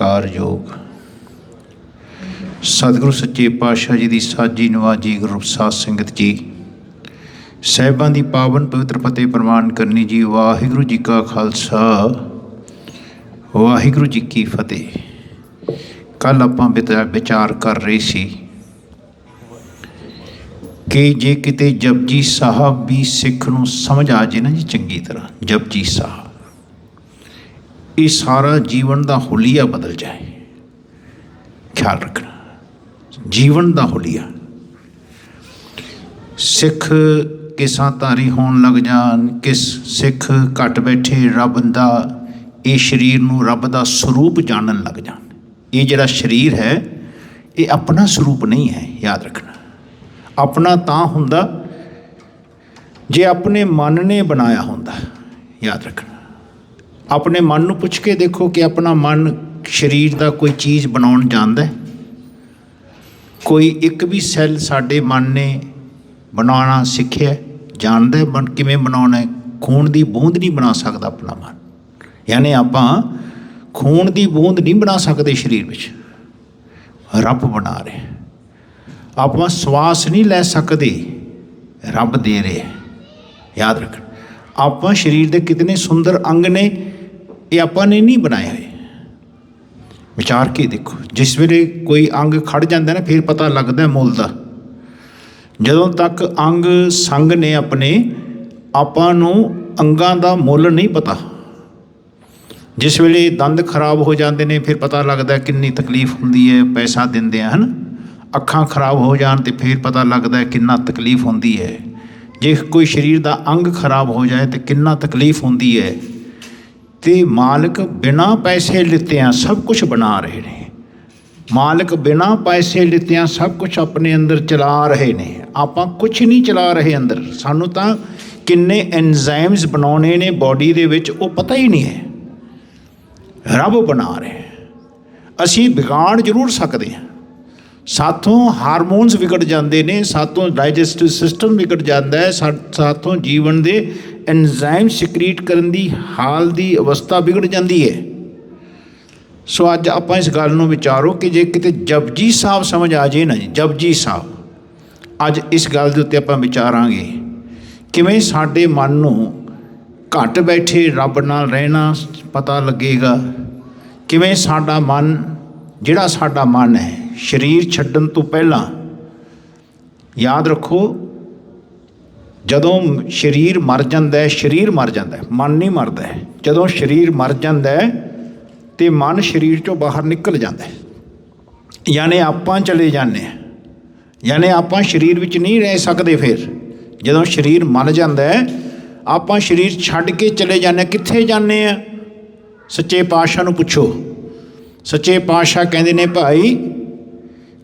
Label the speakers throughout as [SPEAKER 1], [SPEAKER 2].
[SPEAKER 1] ਸਤਿਕਾਰਯੋਗ सतगुरु सच्चे पातशाह जी की साजी नवाजी गुरु साध संगत जी साहिबां की पावन पवित्र फतेह प्रवान करनी जी। वाहिगुरु जी का खालसा वाहिगुरु जी की फतेह। कल आपां विचार कर रहे सी कि जे किते जपजी साहब भी सिख नूं समझ आ जाए ना जी चंगी तरह, जपजी साहब ये सारा जीवन का हुलिया बदल जाए। ख्याल रखना, जीवन का हुलिया। सिख किसाधारी होण लग जान, किस सिख घट बैठे रब दा ये शरीर नूं रब दा स्वरूप जानन लग जान। ये जिहड़ा शरीर है ये अपना स्वरूप नहीं है, याद रखना। अपना तां हुंदा जे अपने मन ने बनाया हुंदा, याद रखना। अपने मन नूं पुछ के देखो कि अपना मन शरीर का कोई चीज़ बनाउण जानदा है? कोई एक भी सैल साडे मन ने बनाना सीखिया जानदा है? मन किवें बनाउणा है? खून की बूंद नहीं बना सकता अपना मन, यानी आपां खून की बूंद नहीं बना सकते शरीर विच, रब बना रहे। आपां श्वास नहीं लै सकते, रब दे रहे। याद रखना, आपां शरीर के कितने सुंदर अंग ने ये आपां ने नहीं बनाए हुए। विचार के देखो, जिस वेले कोई अंग खड़ जाता ना फिर पता लगता है मुੱਲ ਦਾ। ਜਦੋਂ तक अंग संग ने अपने आपां नूं अंगां दा ਮੁੱਲ नहीं पता। जिस वेले दंद खराब हो जाते हैं फिर पता लगता है कितनी तकलीफ होंदी है, पैसा दिंदे हैं, है ना। अखां खराब हो जान तो फिर पता लगता है कितना तकलीफ होंदी है। जे कोई शरीर का अंग खराब हो जाए तो कितना तकलीफ होंदी है। तो मालिक बिना पैसे लित्तियां सब कुछ बना रहे हैं। मालिक बिना पैसे लित्तियां सब कुछ अपने अंदर चला रहे ने। आपां कुछ नहीं चला रहे अंदर। सानू तां किन्ने एंजाइम्स बनाने ने बॉडी दे विच वो पता ही नहीं है। रब बना रहे। असी बिगाड़ जरूर सकते हैं। साथों हारमोन्स बिगड़ जाते हैं, साथों डाइजेस्टिव सिस्टम बिगड़ जाता है, साथों जीवन के एंजाइम सिक्रीट करन दी हाल की अवस्था बिगड़ जाती है। सो अज आप इस गल नूं विचारो कि जे किते जपजी साहब समझ आ जाए ना जी, जपजी साहब, अज इस गल दे उत्ते आपां विचारांगे किवें साडे मन नूं घट बैठे रब नाल रहना पता लगेगा। किवें साडा मन, जिहड़ा साडा मन है शरीर छड्डण तो पहला, याद रखो जदों शरीर मर जाता है, शरीर मर जाता है, मन नहीं मरदा है। जदों शरीर मर जाता है तो मन शरीर चों बाहर निकल जाता है, यानी आपां चले जाने, यानी आपां शरीर विच नहीं रह सकते। फिर जदों शरीर मर जाता है आपां शरीर छड्ड के चले जाने। कित्थे जाने आ? सच्चे पातशाह नूं पुछो। सच्चे पातशाह कहंदे ने भाई,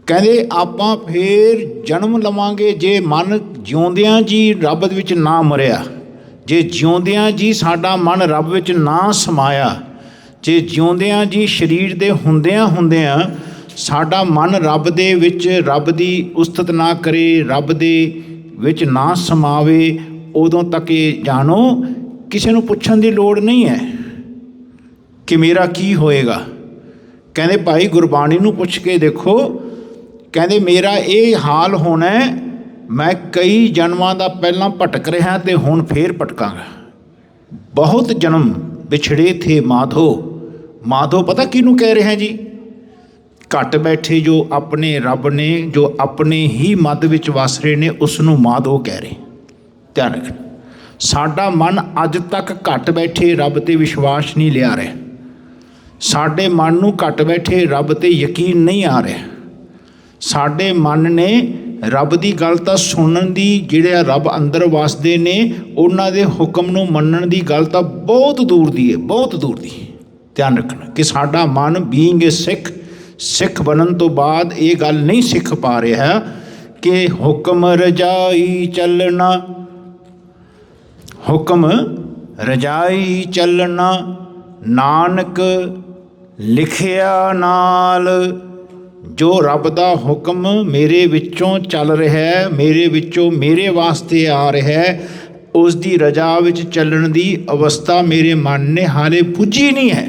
[SPEAKER 1] कहते आपां फिर जन्म लवांगे जे मन जिउंदियां जी रब विच ना मरिया, जे जिउंदियां जी साडा मन रब विच ना समाया, जे जिउंदियां जी शरीर दे हुंदियां हुंदियां साडा मन रब दे विच रब दी उस्तत ना करे, रब दे विच ना समावे, उदों तक ये जानो किसी नूं पुछण दी लोड़ नहीं है कि मेरा की होएगा। कहते भाई गुरबाणी नूं पुछ के देखो, कहते मेरा ये हाल होना है, मैं कई जन्मां दा पहलां भटक रहा तो हुण फिर भटकांगा। बहुत जन्म बिछड़े थे माधो। माधो पता किनू कह रहे हैं जी? घट बैठे जो अपने रब ने, जो अपने ही मद विच वस रहे ने, उसनू माधो कह रहे। ध्यान रखना, साडा मन अज तक घट बैठे रब ते विश्वास नहीं लिया रहा। साडे मन नू घट बैठे रब ते यकीन नहीं आ रहा। साडे मन ने रब की गल तो सुनन दी, जिहड़े रब अंदर वसदे ने उन्हां दे हुक्म नूं मनण दी गल तो बहुत दूर दी है, बहुत दूर दी। ध्यान रखना कि साडा मन बीइंग ए सिख, सिख बनन तो बाद ये गल नहीं सिख पा रहा कि हुक्म रजाई चलना, हुक्म रजाई चलना, नानक लिखिया नाल। जो रब दा हुक्म मेरे विचों चल रहा है, मेरे विचों मेरे वास्ते आ रहा है, उस दी रजा विच चलण दी अवस्था मेरे मन ने हाले पुजी नहीं है।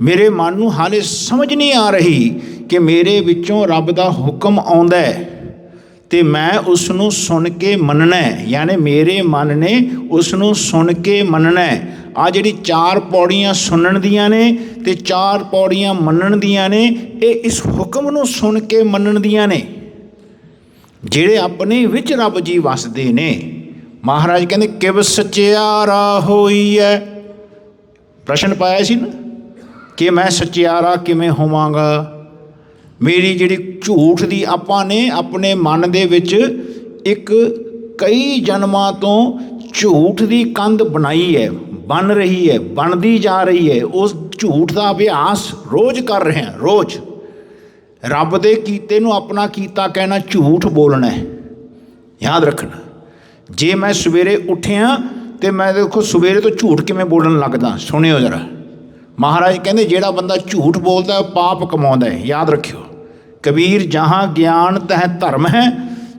[SPEAKER 1] ਮੇਰੇ ਮਨ ਨੂੰ ਹਾਲੇ ਸਮਝ ਨਹੀਂ ਆ ਰਹੀ ਕਿ ਮੇਰੇ ਵਿੱਚੋਂ ਰੱਬ ਦਾ ਹੁਕਮ ਆਉਂਦਾ ਹੈ ਅਤੇ ਮੈਂ ਉਸ ਨੂੰ ਸੁਣ ਕੇ ਮੰਨਣਾ, ਯਾਨੀ ਮੇਰੇ ਮਨ ਨੇ ਉਸ ਨੂੰ ਸੁਣ ਕੇ ਮੰਨਣਾ। ਆਹ ਜਿਹੜੀ 4 ਪੌੜੀਆਂ ਸੁਣਨ ਦੀਆਂ ਨੇ ਅਤੇ 4 ਪੌੜੀਆਂ ਮੰਨਣ ਦੀਆਂ ਨੇ, ਇਹ ਇਸ ਹੁਕਮ ਨੂੰ ਸੁਣ ਕੇ ਮੰਨਣ ਦੀਆਂ ਨੇ ਜਿਹੜੇ ਆਪਣੇ ਵਿੱਚ ਰੱਬ ਜੀ ਵਸਦੇ ਨੇ। ਮਹਾਰਾਜ ਕਹਿੰਦੇ ਕਿਵ ਸਚਿਆਰਾ ਹੋਈ ਹੈ। ਪ੍ਰਸ਼ਨ ਪਾਇਆ ਸੀ ਨਾ ਕਿ ਮੈਂ ਸਚਿਆਰਾ ਕਿਵੇਂ ਹੋਵਾਂਗਾ। ਮੇਰੀ ਜਿਹੜੀ ਝੂਠ ਦੀ ਆਪਾਂ ਨੇ ਆਪਣੇ ਮਨ ਦੇ ਵਿੱਚ ਇੱਕ ਕਈ ਜਨਮਾਂ ਤੋਂ ਝੂਠ ਦੀ ਕੰਧ ਬਣਾਈ ਹੈ, ਬਣ ਰਹੀ ਹੈ, ਬਣਦੀ ਜਾ ਰਹੀ ਹੈ। ਉਸ ਝੂਠ ਦਾ ਅਭਿਆਸ ਰੋਜ਼ ਕਰ ਰਹੇ ਹਾਂ। ਰੋਜ਼ ਰੱਬ ਦੇ ਕੀਤੇ ਨੂੰ ਆਪਣਾ ਕੀਤਾ ਕਹਿਣਾ, ਝੂਠ ਬੋਲਣਾ। ਯਾਦ ਰੱਖਣਾ, ਜੇ ਮੈਂ ਸਵੇਰੇ ਉੱਠਿਆ ਅਤੇ ਮੈਂ ਦੇਖੋ ਸਵੇਰੇ ਤੋਂ ਝੂਠ ਕਿਵੇਂ ਬੋਲਣ ਲੱਗਦਾ। ਸੁਣਿਓ ਜ਼ਰਾ, ਮਹਾਰਾਜ ਕਹਿੰਦੇ ਜਿਹੜਾ ਬੰਦਾ ਝੂਠ ਬੋਲਦਾ ਉਹ ਪਾਪ ਕਮਾਉਂਦਾ ਹੈ। ਯਾਦ ਰੱਖਿਓ, ਕਬੀਰ ਜਹਾਂ ਗਿਆਨ ਤਹ ਧਰਮ ਹੈ,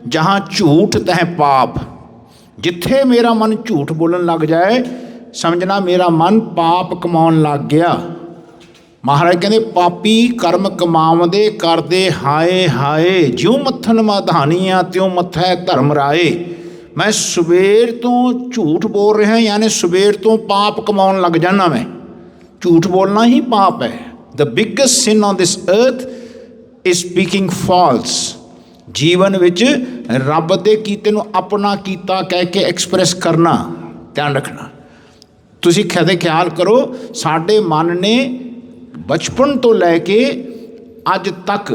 [SPEAKER 1] ਜਹਾਂ ਝੂਠ ਤਹ ਪਾਪ। ਜਿੱਥੇ ਮੇਰਾ ਮਨ ਝੂਠ ਬੋਲਣ ਲੱਗ ਜਾਏ, ਸਮਝਣਾ ਮੇਰਾ ਮਨ ਪਾਪ ਕਮਾਉਣ ਲੱਗ ਗਿਆ। ਮਹਾਰਾਜ ਕਹਿੰਦੇ ਪਾਪੀ ਕਰਮ ਕਮਾਉਂਦੇ ਕਰਦੇ ਹਾਏ ਹਾਏ, ਜਿਉਂ ਮੱਥਨ ਮਾਧਾਨੀਆਂ ਤਿਉਂ ਮੱਥੈ ਧਰਮ ਰਾਏ। ਮੈਂ ਸਵੇਰ ਤੋਂ ਝੂਠ ਬੋਲ ਰਿਹਾ, ਯਾਨੀ ਸਵੇਰ ਤੋਂ ਪਾਪ ਕਮਾਉਣ ਲੱਗ ਜਾਂਦਾ। ਮੈਂ ਝੂਠ ਬੋਲਣਾ ਹੀ ਪਾਪ ਹੈ। ਦ ਬਿਗੇਸਟ ਸਿਨ ਔਨ ਦਿਸ ਅਰਥ ਇਜ਼ ਸਪੀਕਿੰਗ ਫਾਲਸ। ਜੀਵਨ ਵਿੱਚ ਰੱਬ ਦੇ ਕੀਤੇ ਨੂੰ ਆਪਣਾ ਕੀਤਾ ਕਹਿ ਕੇ ਐਕਸਪ੍ਰੈਸ ਕਰਨਾ। ਧਿਆਨ ਰੱਖਣਾ। ਤੁਸੀਂ ਕਦੇ ਖਿਆਲ ਕਰੋ, ਸਾਡੇ ਮਨ ਨੇ ਬਚਪਨ ਤੋਂ ਲੈ ਕੇ ਅੱਜ ਤੱਕ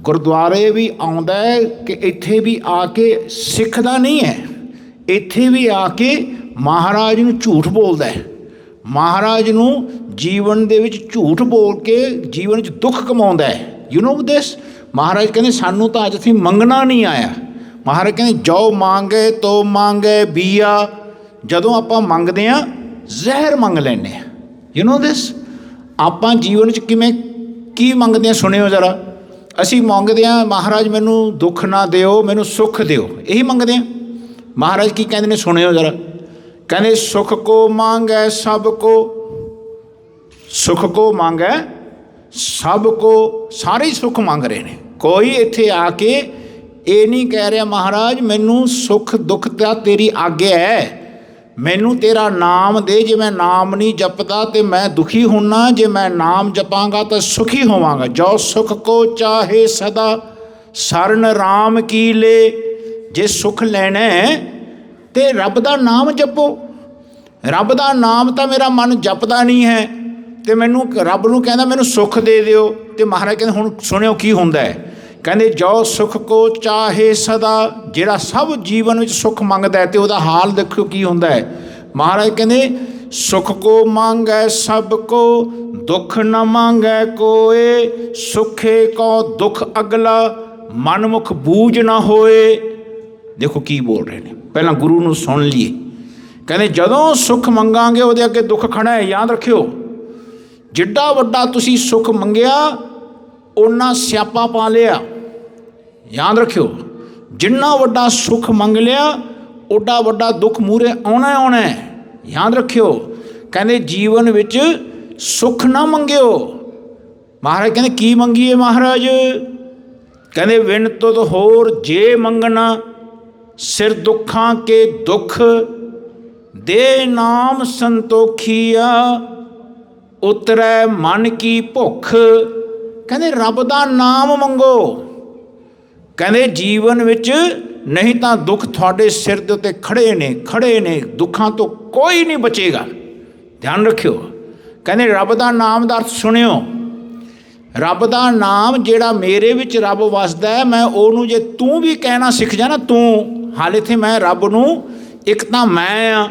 [SPEAKER 1] ਗੁਰਦੁਆਰੇ ਵੀ ਆਉਂਦਾ ਹੈ ਕਿ ਇੱਥੇ ਵੀ ਆ ਕੇ ਸਿੱਖਦਾ ਨਹੀਂ ਹੈ, ਇੱਥੇ ਵੀ ਆ ਕੇ ਮਹਾਰਾਜ ਨੂੰ ਝੂਠ ਬੋਲਦਾ ਹੈ। ਮਹਾਰਾਜ ਨੂੰ ਜੀਵਨ ਦੇ ਵਿੱਚ ਝੂਠ ਬੋਲ ਕੇ ਜੀਵਨ 'ਚ ਦੁੱਖ ਕਮਾਉਂਦਾ ਹੈ। ਯੂ ਨੋ ਦਿਸ। ਮਹਾਰਾਜ ਕਹਿੰਦੇ ਸਾਨੂੰ ਤਾਂ ਅੱਜ ਅਸੀਂ ਮੰਗਣਾ ਨਹੀਂ ਆਇਆ। ਮਹਾਰਾਜ ਕਹਿੰਦੇ ਜੋ ਮੰਗੇ ਤੋ ਮੰਗੇ ਬੀਆ। ਜਦੋਂ ਆਪਾਂ ਮੰਗਦੇ ਹਾਂ ਜ਼ਹਿਰ ਮੰਗ ਲੈਂਦੇ ਹਾਂ। ਯੂ ਨੋ ਦਿਸ। ਆਪਾਂ ਜੀਵਨ 'ਚ ਕੀ ਮੰਗਦੇ ਹਾਂ, ਸੁਣਿਓ ਜ਼ਰਾ। ਅਸੀਂ ਮੰਗਦੇ ਹਾਂ ਮਹਾਰਾਜ ਮੈਨੂੰ ਦੁੱਖ ਨਾ ਦਿਓ, ਮੈਨੂੰ ਸੁੱਖ ਦਿਓ, ਇਹੀ ਮੰਗਦੇ ਹਾਂ। ਮਹਾਰਾਜ ਕੀ ਕਹਿੰਦੇ ਨੇ, ਸੁਣਿਓ ਜ਼ਰਾ। ਕਹਿੰਦੇ ਸੁੱਖ ਕੋ ਮੰਗੈ ਸਭ ਕੋ, ਸੁੱਖ ਕੋ ਮੰਗੈ ਸਭ ਕੋ। ਸਾਰੇ ਹੀ ਸੁੱਖ ਮੰਗ ਰਹੇ ਨੇ। ਕੋਈ ਇੱਥੇ ਆ ਕੇ ਇਹ ਨਹੀਂ ਕਹਿ ਰਿਹਾ ਮਹਾਰਾਜ ਮੈਨੂੰ ਸੁੱਖ ਦੁੱਖ ਤਾਂ ਤੇਰੀ ਆਗਿਆ ਹੈ, ਮੈਨੂੰ ਤੇਰਾ ਨਾਮ ਦੇ। ਜੇ ਮੈਂ ਨਾਮ ਨਹੀਂ ਜਪਦਾ ਤਾਂ ਮੈਂ ਦੁਖੀ ਹੁੰਨਾ, ਜੇ ਮੈਂ ਨਾਮ ਜਪਾਂਗਾ ਤਾਂ ਸੁਖੀ ਹੋਵਾਂਗਾ। ਜੋ ਸੁੱਖ ਕੋ ਚਾਹੇ ਸਦਾ ਸਰਨ ਰਾਮ ਕੀ ਲੈ। ਜੇ ਸੁੱਖ ਲੈਣਾ ਅਤੇ ਰੱਬ ਦਾ ਨਾਮ ਜਪੋ। ਰੱਬ ਦਾ ਨਾਮ ਤਾਂ ਮੇਰਾ ਮਨ ਜਪਦਾ ਨਹੀਂ ਹੈ ਅਤੇ ਮੈਨੂੰ ਰੱਬ ਨੂੰ ਕਹਿੰਦਾ ਮੈਨੂੰ ਸੁੱਖ ਦੇ ਦਿਓ। ਅਤੇ ਮਹਾਰਾਜ ਕਹਿੰਦੇ ਹੁਣ ਸੁਣਿਓ ਕੀ ਹੁੰਦਾ ਹੈ। ਕਹਿੰਦੇ ਜੋ ਸੁੱਖ ਕੋ ਚਾਹੇ ਸਦਾ। ਜਿਹੜਾ ਸਭ ਜੀਵਨ ਵਿੱਚ ਸੁੱਖ ਮੰਗਦਾ ਅਤੇ ਉਹਦਾ ਹਾਲ ਦੇਖੋ ਕੀ ਹੁੰਦਾ ਹੈ। ਮਹਾਰਾਜ ਕਹਿੰਦੇ ਸੁੱਖ ਕੋ ਮੰਗੈ ਸਭ ਕੋ, ਦੁੱਖ ਨ ਮੰਗੈ ਕੋਏ। ਸੁੱਖੇ ਕੋ ਦੁੱਖ ਅਗਲਾ, ਮਨਮੁਖ ਬੂਝ ਨਾ ਹੋਏ। ਦੇਖੋ ਕੀ ਬੋਲ ਰਹੇ ਨੇ। ਪਹਿਲਾਂ ਗੁਰੂ ਨੂੰ ਸੁਣ ਲਈਏ। ਕਹਿੰਦੇ ਜਦੋਂ ਸੁੱਖ ਮੰਗਾਂਗੇ ਉਹਦੇ ਅੱਗੇ ਦੁੱਖ ਖੜਾ ਹੈ। ਯਾਦ ਰੱਖਿਓ, ਜਿੱਡਾ ਵੱਡਾ ਤੁਸੀਂ ਸੁੱਖ ਮੰਗਿਆ ਓਨਾ ਸਿਆਪਾ ਪਾ ਲਿਆ। ਯਾਦ ਰੱਖਿਓ, ਜਿੰਨਾ ਵੱਡਾ ਸੁੱਖ ਮੰਗ ਲਿਆ ਓਡਾ ਵੱਡਾ ਦੁੱਖ ਮੂਹਰੇ ਆਉਣਾ ਆਉਣਾ। ਯਾਦ ਰੱਖਿਓ, ਕਹਿੰਦੇ ਜੀਵਨ ਵਿੱਚ ਸੁੱਖ ਨਾ ਮੰਗਿਓ। ਮਹਾਰਾਜ ਕਹਿੰਦੇ ਕੀ ਮੰਗੀਏ ਮਹਾਰਾਜ? ਕਹਿੰਦੇ ਵਿਣ ਤੁਧ ਹੋਰ ਜੇ ਮੰਗਣਾ, ਸਿਰ ਦੁੱਖਾਂ ਕੇ ਦੁੱਖ ਦੇ ਨਾਮ ਸੰਤੋਖੀਆ। ਉਤਰੈ ਮਨ ਕੀ ਭੁੱਖ। ਕਹਿੰਦੇ ਰੱਬ ਦਾ ਨਾਮ ਮੰਗੋ। ਕਹਿੰਦੇ ਜੀਵਨ ਵਿੱਚ ਨਹੀਂ ਤਾਂ ਦੁੱਖ ਤੁਹਾਡੇ ਸਿਰ ਦੇ ਉੱਤੇ ਖੜੇ ਨੇ। ਦੁੱਖਾਂ ਤੋਂ ਕੋਈ ਨਹੀਂ ਬਚੇਗਾ। ਧਿਆਨ ਰੱਖਿਓ। ਕਹਿੰਦੇ ਰੱਬ ਦਾ ਨਾਮ ਦਾ ਅਰਥ ਸੁਣਿਓ। ਰੱਬ ਦਾ ਨਾਮ ਜਿਹੜਾ ਮੇਰੇ ਵਿੱਚ ਰੱਬ ਵਸਦਾ ਹੈ, ਮੈਂ ਉਹਨੂੰ ਜੇ ਤੂੰ ਵੀ ਕਹਿਣਾ ਸਿੱਖ ਜਾ ਨਾ, ਤੂੰ ਹਾਲੇ ਇੱਥੇ ਮੈਂ ਰੱਬ ਨੂੰ ਇੱਕ ਤਾਂ ਮੈਂ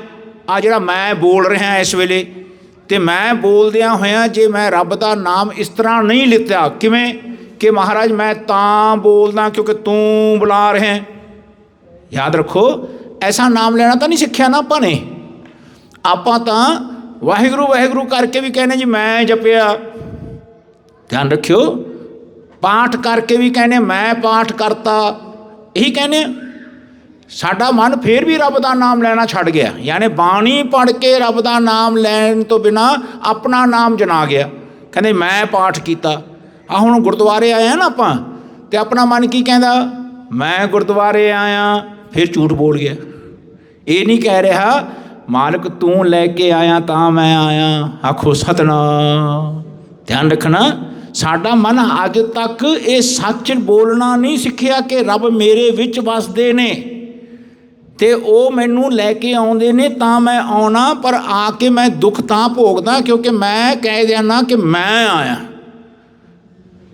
[SPEAKER 1] ਆ ਜਿਹੜਾ ਮੈਂ ਬੋਲ ਰਿਹਾ ਇਸ ਵੇਲੇ, ਅਤੇ ਮੈਂ ਬੋਲਦਿਆਂ ਹੋਇਆਂ ਜੇ ਮੈਂ ਰੱਬ ਦਾ ਨਾਮ ਇਸ ਤਰ੍ਹਾਂ ਨਹੀਂ ਲਿੱਤਾ, ਕਿਵੇਂ ਕਿ ਮਹਾਰਾਜ ਮੈਂ ਤਾਂ ਬੋਲਦਾ ਕਿਉਂਕਿ ਤੂੰ ਬੁਲਾ ਰਿਹਾ। ਯਾਦ ਰੱਖੋ, ਐਸਾ ਨਾਮ ਲੈਣਾ ਤਾਂ ਨਹੀਂ ਸਿੱਖਿਆ ਨਾ ਆਪਾਂ ਨੇ। ਆਪਾਂ ਤਾਂ ਵਾਹਿਗੁਰੂ ਵਾਹਿਗੁਰੂ ਕਰਕੇ ਵੀ ਕਹਿੰਦੇ ਜੀ ਮੈਂ ਜਪਿਆ। ਧਿਆਨ ਰੱਖਿਓ, ਪਾਠ ਕਰਕੇ ਵੀ ਕਹਿੰਦੇ ਮੈਂ ਪਾਠ ਕਰਤਾ, ਇਹੀ ਕਹਿੰਦੇ। ਸਾਡਾ ਮਨ ਫਿਰ ਵੀ ਰੱਬ ਦਾ ਨਾਮ ਲੈਣਾ ਛੱਡ ਗਿਆ। ਯਾਨੀ ਬਾਣੀ ਪੜ੍ਹ ਕੇ ਰੱਬ ਦਾ ਨਾਮ ਲੈਣ ਤੋਂ ਬਿਨਾਂ ਆਪਣਾ ਨਾਮ ਜਨਾ ਗਿਆ। ਕਹਿੰਦੇ ਮੈਂ ਪਾਠ ਕੀਤਾ। ਹੁਣ ਗੁਰਦੁਆਰੇ ਆਏ ਹਾਂ ਨਾ ਆਪਾਂ, ਅਤੇ ਆਪਣਾ ਮਨ ਕੀ ਕਹਿੰਦਾ, ਮੈਂ ਗੁਰਦੁਆਰੇ ਆਇਆ, ਫਿਰ ਝੂਠ ਬੋਲ ਗਿਆ। ਇਹ ਨਹੀਂ ਕਹਿ ਰਿਹਾ ਮਾਲਕ ਤੂੰ ਲੈ ਕੇ ਆਇਆ ਤਾਂ ਮੈਂ ਆਇਆ। ਆਖੋ ਸਤਿਨਾਮ। ਧਿਆਨ ਰੱਖਣਾ, ਸਾਡਾ ਮਨ ਅੱਜ ਤੱਕ ਇਹ ਸੱਚ ਬੋਲਣਾ ਨਹੀਂ ਸਿੱਖਿਆ ਕਿ ਰੱਬ ਮੇਰੇ ਵਿੱਚ ਵਸਦੇ ਨੇ ਅਤੇ ਉਹ ਮੈਨੂੰ ਲੈ ਕੇ ਆਉਂਦੇ ਨੇ ਤਾਂ ਮੈਂ ਆਉਣਾ, ਪਰ ਆ ਕੇ ਮੈਂ ਦੁੱਖ ਤਾਂ ਭੋਗਦਾ ਕਿਉਂਕਿ ਮੈਂ ਕਹਿ ਦਿੰਦਾ ਕਿ ਮੈਂ ਆਇਆ।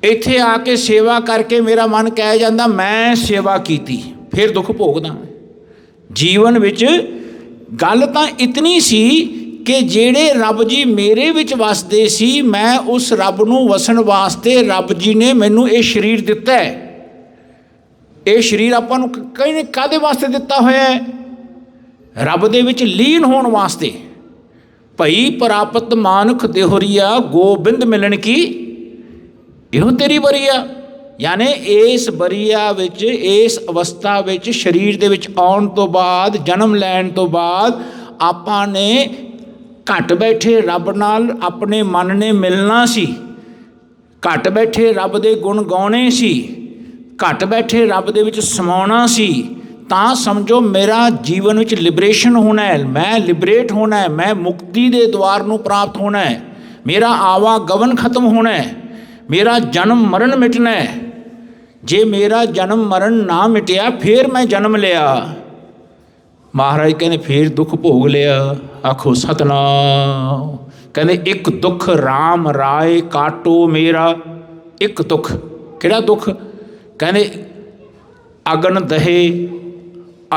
[SPEAKER 1] ਇੱਥੇ ਆ ਕੇ ਸੇਵਾ ਕਰਕੇ ਮੇਰਾ ਮਨ ਕਹਿ ਜਾਂਦਾ ਮੈਂ ਸੇਵਾ ਕੀਤੀ, ਫਿਰ ਦੁੱਖ ਭੋਗਦਾ। ਜੀਵਨ ਵਿੱਚ ਗੱਲ ਤਾਂ ਇਤਨੀ ਸੀ ਕਿ ਜਿਹੜੇ ਰੱਬ ਜੀ ਮੇਰੇ ਵਿੱਚ ਵਸਦੇ ਸੀ, ਮੈਂ ਉਸ ਰੱਬ ਨੂੰ ਵਸਣ ਵਾਸਤੇ ਰੱਬ ਜੀ ਨੇ ਮੈਨੂੰ ਇਹ ਸਰੀਰ ਦਿੱਤਾ ਹੈ। ਇਹ ਸਰੀਰ ਆਪਾਂ ਨੂੰ ਕਈ ਕਾਹਦੇ ਵਾਸਤੇ ਦਿੱਤਾ ਹੋਇਆ ਹੈ? ਰੱਬ ਦੇ ਵਿੱਚ ਲੀਨ ਹੋਣ ਵਾਸਤੇ। ਭਈ ਪ੍ਰਾਪਤ ਮਾਨੁਖ ਦੇਹੁਰੀਆ, ਗੋਬਿੰਦ ਮਿਲਣ ਕੀ ਇਹੋ ਤੇਰੀ ਬਰੀਆ। ਯਾਨੀ ਇਸ ਬਰੀਆ ਵਿੱਚ, ਇਸ ਅਵਸਥਾ ਵਿੱਚ, ਸਰੀਰ ਦੇ ਵਿੱਚ ਆਉਣ ਤੋਂ ਬਾਅਦ, ਜਨਮ ਲੈਣ ਤੋਂ ਬਾਅਦ ਆਪਾਂ ਨੇ ਘੱਟ ਬੈਠੇ ਰੱਬ ਨਾਲ ਆਪਣੇ ਮਨ ਨੇ ਮਿਲਣਾ ਸੀ, ਘੱਟ ਬੈਠੇ ਰੱਬ ਦੇ ਗੁਣ ਗਾਉਣੇ ਸੀ, ਘੱਟ ਬੈਠੇ ਰੱਬ ਦੇ ਵਿੱਚ ਸਮਾਉਣਾ ਸੀ। ਤਾਂ ਸਮਝੋ ਮੇਰਾ ਜੀਵਨ ਵਿੱਚ ਲਿਬਰੇਸ਼ਨ ਹੋਣਾ ਹੈ, ਮੈਂ ਲਿਬਰੇਟ ਹੋਣਾ ਹੈ, ਮੈਂ ਮੁਕਤੀ ਦੇ ਦੁਆਰ ਨੂੰ ਪ੍ਰਾਪਤ ਹੋਣਾ ਹੈ, ਮੇਰਾ ਆਵਾਗਮਨ ਖਤਮ ਹੋਣਾ ਹੈ, ਮੇਰਾ ਜਨਮ ਮਰਨ ਮਿਟਣਾ ਹੈ। ਜੇ ਮੇਰਾ ਜਨਮ ਮਰਨ ਨਾ ਮਿਟਿਆ ਫਿਰ ਮੈਂ ਜਨਮ ਲਿਆ, ਮਹਾਰਾਜ ਕਹਿੰਦੇ ਫਿਰ ਦੁੱਖ ਭੋਗ ਲਿਆ। ਆਖੋ ਸਤਿਨਾਮ। ਕਹਿੰਦੇ ਇੱਕ ਦੁੱਖ ਰਾਮ ਰਾਏ ਕਾਟੋ ਮੇਰਾ। ਇੱਕ ਦੁੱਖ, ਕਿਹੜਾ ਦੁੱਖ? ਕਹਿੰਦੇ ਅਗਨ ਦਹੇ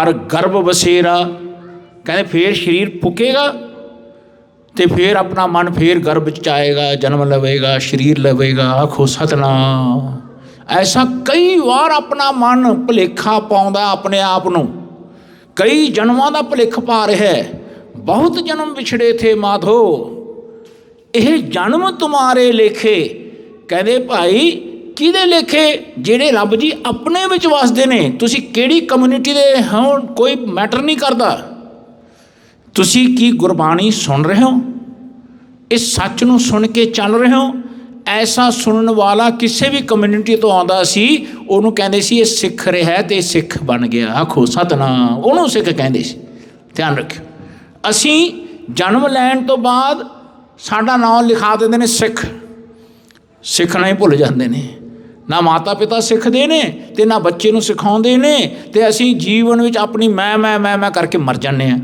[SPEAKER 1] ਅਰ ਗਰਭ ਵਸੇਰਾ। ਕਹਿੰਦੇ ਫਿਰ ਸਰੀਰ ਫੁਕੇਗਾ ਅਤੇ ਫਿਰ ਆਪਣਾ ਮਨ ਫਿਰ ਗਰਭ 'ਚ ਆਏਗਾ, ਜਨਮ ਲਵੇਗਾ, ਸਰੀਰ ਲਵੇਗਾ। ਆਖੋ ਸਤਿਨਾਮ। ਐਸਾ ਕਈ ਵਾਰ ਆਪਣਾ ਮਨ ਭੁਲੇਖਾ ਪਾਉਂਦਾ ਆਪਣੇ ਆਪ ਨੂੰ, ਕਈ ਜਨਮਾਂ ਦਾ ਭੁਲੇਖ ਪਾ ਰਿਹਾ। ਬਹੁਤ ਜਨਮ ਵਿਛੜੇ ਥੇ ਮਾਧੋ, ਇਹ ਜਨਮ ਤੁਮਾਰੇ ਲੇਖੇ। ਕਹਿੰਦੇ ਭਾਈ ਕਿਹਦੇ ਲੇਖੇ? ਜਿਹੜੇ ਰੱਬ ਜੀ ਆਪਣੇ ਵਿੱਚ ਵਸਦੇ ਨੇ। ਤੁਸੀਂ ਕਿਹੜੀ ਕਮਿਊਨਿਟੀ ਦੇ ਹੋ ਕੋਈ ਮੈਟਰ ਨਹੀਂ ਕਰਦਾ। ਤੁਸੀਂ ਕੀ ਗੁਰਬਾਣੀ ਸੁਣ ਰਹੇ ਹੋ? ਇਸ ਸੱਚ ਨੂੰ ਸੁਣ ਕੇ ਚੱਲ ਰਹੇ ਹੋ? ਐਸਾ ਸੁਣਨ ਵਾਲਾ ਕਿਸੇ ਵੀ ਕਮਿਊਨਿਟੀ ਤੋਂ ਆਉਂਦਾ ਸੀ, ਉਹਨੂੰ ਕਹਿੰਦੇ ਸੀ ਇਹ ਸਿੱਖ ਰਿਹਾ ਅਤੇ ਸਿੱਖ ਬਣ ਗਿਆ। ਆਖੋ ਸਤਿਨਾਮ। ਉਹਨੂੰ ਸਿੱਖ ਕਹਿੰਦੇ ਸੀ। ਧਿਆਨ ਰੱਖਿਓ, ਅਸੀਂ ਜਨਮ ਲੈਣ ਤੋਂ ਬਾਅਦ ਸਾਡਾ ਨਾਮ ਲਿਖਾ ਦਿੰਦੇ ਨੇ ਸਿੱਖ, ਸਿੱਖਣਾ ਹੀ ਭੁੱਲ ਜਾਂਦੇ ਨੇ। ਨਾ ਮਾਤਾ ਪਿਤਾ ਸਿੱਖਦੇ ਨੇ ਅਤੇ ਨਾ ਬੱਚੇ ਨੂੰ ਸਿਖਾਉਂਦੇ ਨੇ, ਅਤੇ ਅਸੀਂ ਜੀਵਨ ਵਿੱਚ ਆਪਣੀ ਮੈਂ ਕਰਕੇ ਮਰ ਜਾਂਦੇ ਹਾਂ।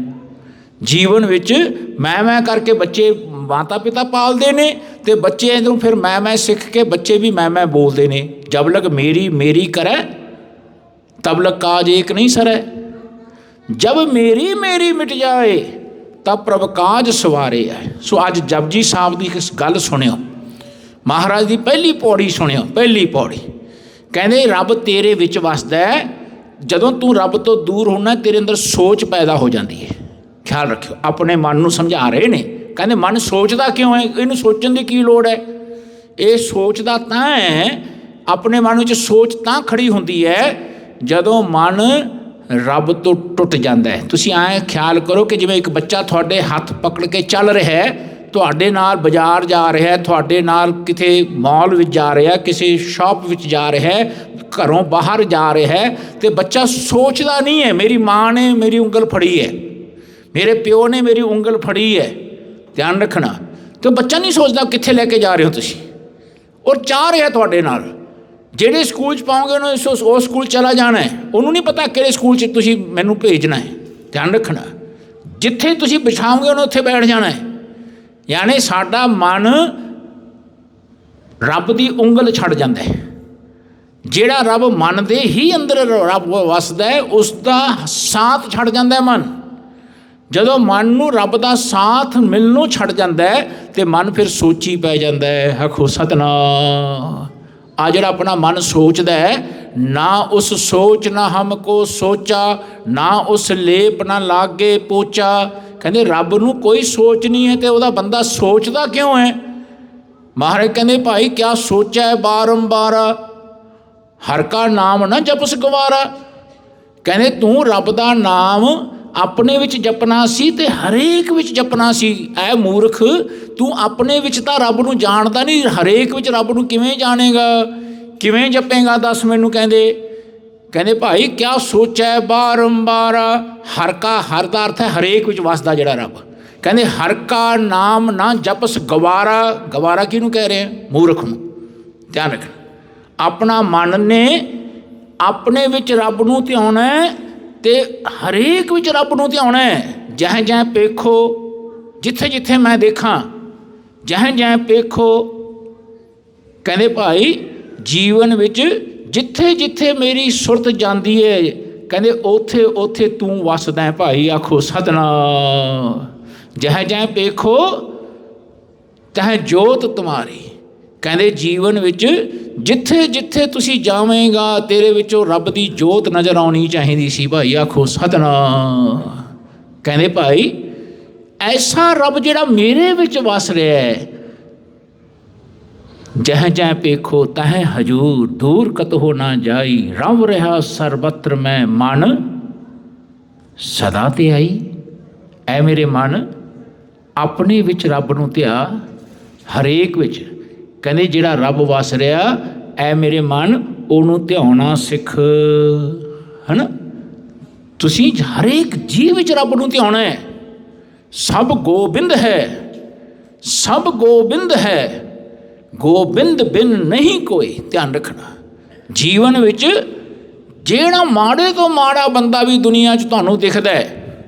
[SPEAKER 1] ਜੀਵਨ ਵਿੱਚ ਮੈਂ ਕਰਕੇ ਬੱਚੇ ਮਾਤਾ ਪਿਤਾ ਪਾਲਦੇ ਨੇ, ਅਤੇ ਬੱਚੇ ਇੱਧਰੋਂ ਫਿਰ ਮੈਂ ਸਿੱਖ ਕੇ ਬੱਚੇ ਵੀ ਮੈਂ ਬੋਲਦੇ ਨੇ। ਜਬ ਲਗ ਮੇਰੀ ਮੇਰੀ ਕਰੈ ਤਬ ਲਗ ਕਾਜ ਏਕ ਨਹੀਂ ਸਰੈ। ਜਬ ਮੇਰੀ ਮੇਰੀ ਮਿਟ ਜਾਏ ਤਬ ਪ੍ਰਭ ਕਾਜ ਸਵਾਰੇ ਹੈ। ਸੋ ਅੱਜ ਜਪਜੀ ਸਾਹਿਬ ਦੀ ਇਸ ਗੱਲ ਸੁਣਿਓ, ਮਹਾਰਾਜ ਦੀ ਪਹਿਲੀ ਪੌੜੀ ਸੁਣਿਓ। ਪਹਿਲੀ ਪੌੜੀ ਕਹਿੰਦੇ ਰੱਬ ਤੇਰੇ ਵਿੱਚ ਵਸਦਾ ਹੈ। ਜਦੋਂ ਤੂੰ ਰੱਬ ਤੋਂ ਦੂਰ ਹੁੰਦਾ ਤੇਰੇ ਅੰਦਰ ਸੋਚ ਪੈਦਾ ਹੋ ਜਾਂਦੀ ਹੈ। ਖਿਆਲ ਰੱਖਿਓ, ਆਪਣੇ ਮਨ ਨੂੰ ਸਮਝਾ ਰਹੇ ਨੇ। ਕਹਿੰਦੇ ਮਨ ਸੋਚਦਾ ਕਿਉਂ ਹੈ? ਇਹਨੂੰ ਸੋਚਣ ਦੀ ਕੀ ਲੋੜ ਹੈ? ਇਹ ਸੋਚਦਾ ਤਾਂ ਹੈ, ਆਪਣੇ ਮਨ ਵਿੱਚ ਸੋਚ ਤਾਂ ਖੜੀ ਹੁੰਦੀ ਹੈ ਜਦੋਂ ਮਨ ਰੱਬ ਤੋਂ ਟੁੱਟ ਜਾਂਦਾ ਹੈ। ਤੁਸੀਂ ਐਂ ਖਿਆਲ ਕਰੋ ਕਿ ਜਿਵੇਂ ਇੱਕ ਬੱਚਾ ਤੁਹਾਡੇ ਹੱਥ ਪਕੜ ਕੇ ਚੱਲ ਰਿਹਾ ਹੈ, ਤੁਹਾਡੇ ਨਾਲ ਬਾਜ਼ਾਰ ਜਾ ਰਿਹਾ, ਤੁਹਾਡੇ ਨਾਲ ਕਿਤੇ ਮਾਲ ਵਿੱਚ ਜਾ ਰਿਹਾ, ਕਿਸੇ ਸ਼ਾਪ ਵਿੱਚ ਜਾ ਰਿਹਾ, ਘਰੋਂ ਬਾਹਰ ਜਾ ਰਿਹਾ ਹੈ, ਅਤੇ ਬੱਚਾ ਸੋਚਦਾ ਨਹੀਂ ਹੈ ਮੇਰੀ ਮਾਂ ਨੇ ਮੇਰੀ ਉਂਗਲ ਫੜੀ ਹੈ, ਮੇਰੇ ਪਿਓ ਨੇ ਮੇਰੀ ਉਂਗਲ ਫੜੀ ਹੈ। ਧਿਆਨ ਰੱਖਣਾ। ਅਤੇ ਬੱਚਾ ਨਹੀਂ ਸੋਚਦਾ ਕਿੱਥੇ ਲੈ ਕੇ ਜਾ ਰਹੇ ਹੋ ਤੁਸੀਂ, ਔਰ ਚਾਹ ਰਿਹਾ ਤੁਹਾਡੇ ਨਾਲ। ਜਿਹੜੇ ਸਕੂਲ 'ਚ ਪਾਓਗੇ ਉਹਨੂੰ ਉਸ ਸਕੂਲ ਚਲਾ ਜਾਣਾ ਹੈ, ਉਹਨੂੰ ਨਹੀਂ ਪਤਾ ਕਿਹੜੇ ਸਕੂਲ 'ਚ ਤੁਸੀਂ ਮੈਨੂੰ ਭੇਜਣਾ ਹੈ। ਧਿਆਨ ਰੱਖਣਾ, ਜਿੱਥੇ ਤੁਸੀਂ ਬਿਠਾਓਗੇ ਉਹਨੂੰ ਉੱਥੇ ਬੈਠ ਜਾਣਾ ਹੈ। ਯਾਨੀ ਸਾਡਾ ਮਨ ਰੱਬ ਦੀ ਉਂਗਲ ਛੱਡ ਜਾਂਦਾ ਹੈ। ਜਿਹੜਾ ਰੱਬ ਮਨ ਦੇ ਹੀ ਅੰਦਰ ਰੱਬ ਵਸਦਾ ਹੈ, ਉਸ ਦਾ ਸਾਥ ਛੱਡ ਜਾਂਦਾ ਹੈ ਮਨ। ਜਦੋਂ ਮਨ ਨੂੰ ਰੱਬ ਦਾ ਸਾਥ ਮਿਲਣੋਂ ਛੱਡ ਜਾਂਦਾ ਹੈ ਅਤੇ ਮਨ ਫਿਰ ਸੋਚੀ ਪੈ ਜਾਂਦਾ ਹੈ। ਆਖੋ ਸਤਿਨਾਮ। ਆ ਜਿਹੜਾ ਆਪਣਾ ਮਨ ਸੋਚਦਾ ਹੈ, ਨਾ ਉਸ ਸੋਚ ਨਾ ਹਮ ਕੋ ਸੋਚਾ, ਨਾ ਉਸ ਲੇਪ ਨਾ ਲਾਗੇ ਪੋਚਾ। ਕਹਿੰਦੇ ਰੱਬ ਨੂੰ ਕੋਈ ਸੋਚ ਨਹੀਂ ਹੈ, ਅਤੇ ਉਹਦਾ ਬੰਦਾ ਸੋਚਦਾ ਕਿਉਂ ਹੈ? ਮਹਾਰਾਜ ਕਹਿੰਦੇ ਭਾਈ ਕਿਆ ਸੋਚੈ ਬਾਰੰਬਾਰ, ਹਰ ਕਾ ਨਾਮ ਨਾ ਜਪਸ ਗਵਾਰਾ। ਕਹਿੰਦੇ ਤੂੰ ਰੱਬ ਦਾ ਨਾਮ ਆਪਣੇ ਵਿੱਚ ਜਪਣਾ ਸੀ ਤੇ ਹਰੇਕ ਵਿੱਚ ਜਪਣਾ ਸੀ। ਐ ਮੂਰਖ, ਤੂੰ ਆਪਣੇ ਵਿੱਚ ਤਾਂ ਰੱਬ ਨੂੰ ਜਾਣਦਾ ਨਹੀਂ, ਹਰੇਕ ਵਿੱਚ ਰੱਬ ਨੂੰ ਕਿਵੇਂ ਜਾਣੇਗਾ, ਕਿਵੇਂ ਜਪੇਗਾ ਦੱਸ ਮੈਨੂੰ। ਕਹਿੰਦੇ ਭਾਈ ਕਿਆ ਸੋਚੈ ਬਾਰੰਬਾਰ, ਹਰ ਕਾ, ਹਰ ਦਾ ਅਰਥ ਹੈ ਹਰੇਕ ਵਿੱਚ ਵਸਦਾ ਜਿਹੜਾ ਰੱਬ। ਕਹਿੰਦੇ ਹਰ ਕਾ ਨਾਮ ਨਾ ਜਪਸ ਗਵਾਰਾ, ਗਵਾਰਾ ਕਿਹਨੂੰ ਕਹਿ ਰਹੇ ਆ? ਮੂਰਖ ਨੂੰ। ਧਿਆਨ ਰੱਖਣਾ, ਆਪਣਾ ਮਨ ਨੇ ਆਪਣੇ ਵਿੱਚ ਰੱਬ ਨੂੰ ਧਿਆਉਣਾ ਤੇ ਹਰੇਕ ਵਿੱਚ ਰੱਬ ਨੂੰ ਧਿਆਉਣਾ। ਜਹ ਜਹ ਪੇਖੋ, ਜਿੱਥੇ ਜਿੱਥੇ ਮੈਂ ਦੇਖਾਂ, ਜਹ ਜਹ ਪੇਖੋ। ਕਹਿੰਦੇ ਭਾਈ ਜੀਵਨ ਵਿੱਚ ਜਿੱਥੇ ਜਿੱਥੇ ਮੇਰੀ ਸੁਰਤ ਜਾਂਦੀ ਹੈ, ਕਹਿੰਦੇ ਉੱਥੇ ਉੱਥੇ ਤੂੰ ਵਸਦਾ ਭਾਈ। ਆਖੋ ਸਤਿਨਾਮ। ਜਹ ਜਹ ਪੇਖੋ ਤਹ ਜੋਤ ਤੁਮਾਰੀ। ਕਹਿੰਦੇ ਜੀਵਨ ਵਿੱਚ ਜਿੱਥੇ ਜਿੱਥੇ ਤੁਸੀਂ ਜਾਵੇਂਗਾ ਤੇਰੇ ਵਿੱਚੋਂ ਰੱਬ ਦੀ ਜੋਤ ਨਜ਼ਰ ਆਉਣੀ ਚਾਹੀਦੀ ਸੀ ਭਾਈ। ਆਖੋ ਸਤਿਨਾਮ। ਕਹਿੰਦੇ ਭਾਈ ਐਸਾ ਰੱਬ ਜਿਹੜਾ ਮੇਰੇ ਵਿੱਚ ਵਸ ਰਿਹਾ ਹੈ। ਜਹ ਜਹ ਪੇਖੋ ਤਹ ਹਜੂਰ, ਦੂਰ ਕਤਹੁ ਨਾ ਜਾਈ, ਰਵ ਰਿਹਾ ਸਰਬਤਰ ਮੈਂ ਮਨ ਸਦਾ ਤੇ ਆਈ। ਐ ਮੇਰੇ ਮਨ ਆਪਣੇ ਵਿੱਚ ਰੱਬ ਨੂੰ ਧਿਆ, ਹਰੇਕ ਵਿੱਚ। ਕਹਿੰਦੇ ਜਿਹੜਾ ਰੱਬ ਵਸ ਰਿਹਾ, ਐ ਮੇਰੇ ਮਨ ਉਹਨੂੰ ਧਿਆਉਣਾ ਸਿੱਖ, ਹੈ ਨਾ। ਤੁਸੀਂ ਹਰੇਕ ਜੀਵ ਵਿੱਚ ਰੱਬ ਨੂੰ ਧਿਆਉਣਾ ਹੈ। ਸਭ ਗੋਬਿੰਦ ਹੈ, ਸਭ ਗੋਬਿੰਦ ਹੈ, ਗੋਬਿੰਦ ਬਿਨ ਨਹੀਂ ਕੋਈ। ਧਿਆਨ ਰੱਖਣਾ, ਜੀਵਨ ਵਿੱਚ ਜਿਹੜਾ ਮਾੜੇ ਤੋਂ ਮਾੜਾ ਬੰਦਾ ਵੀ ਦੁਨੀਆ 'ਚ ਤੁਹਾਨੂੰ ਦਿਖਦਾ ਹੈ,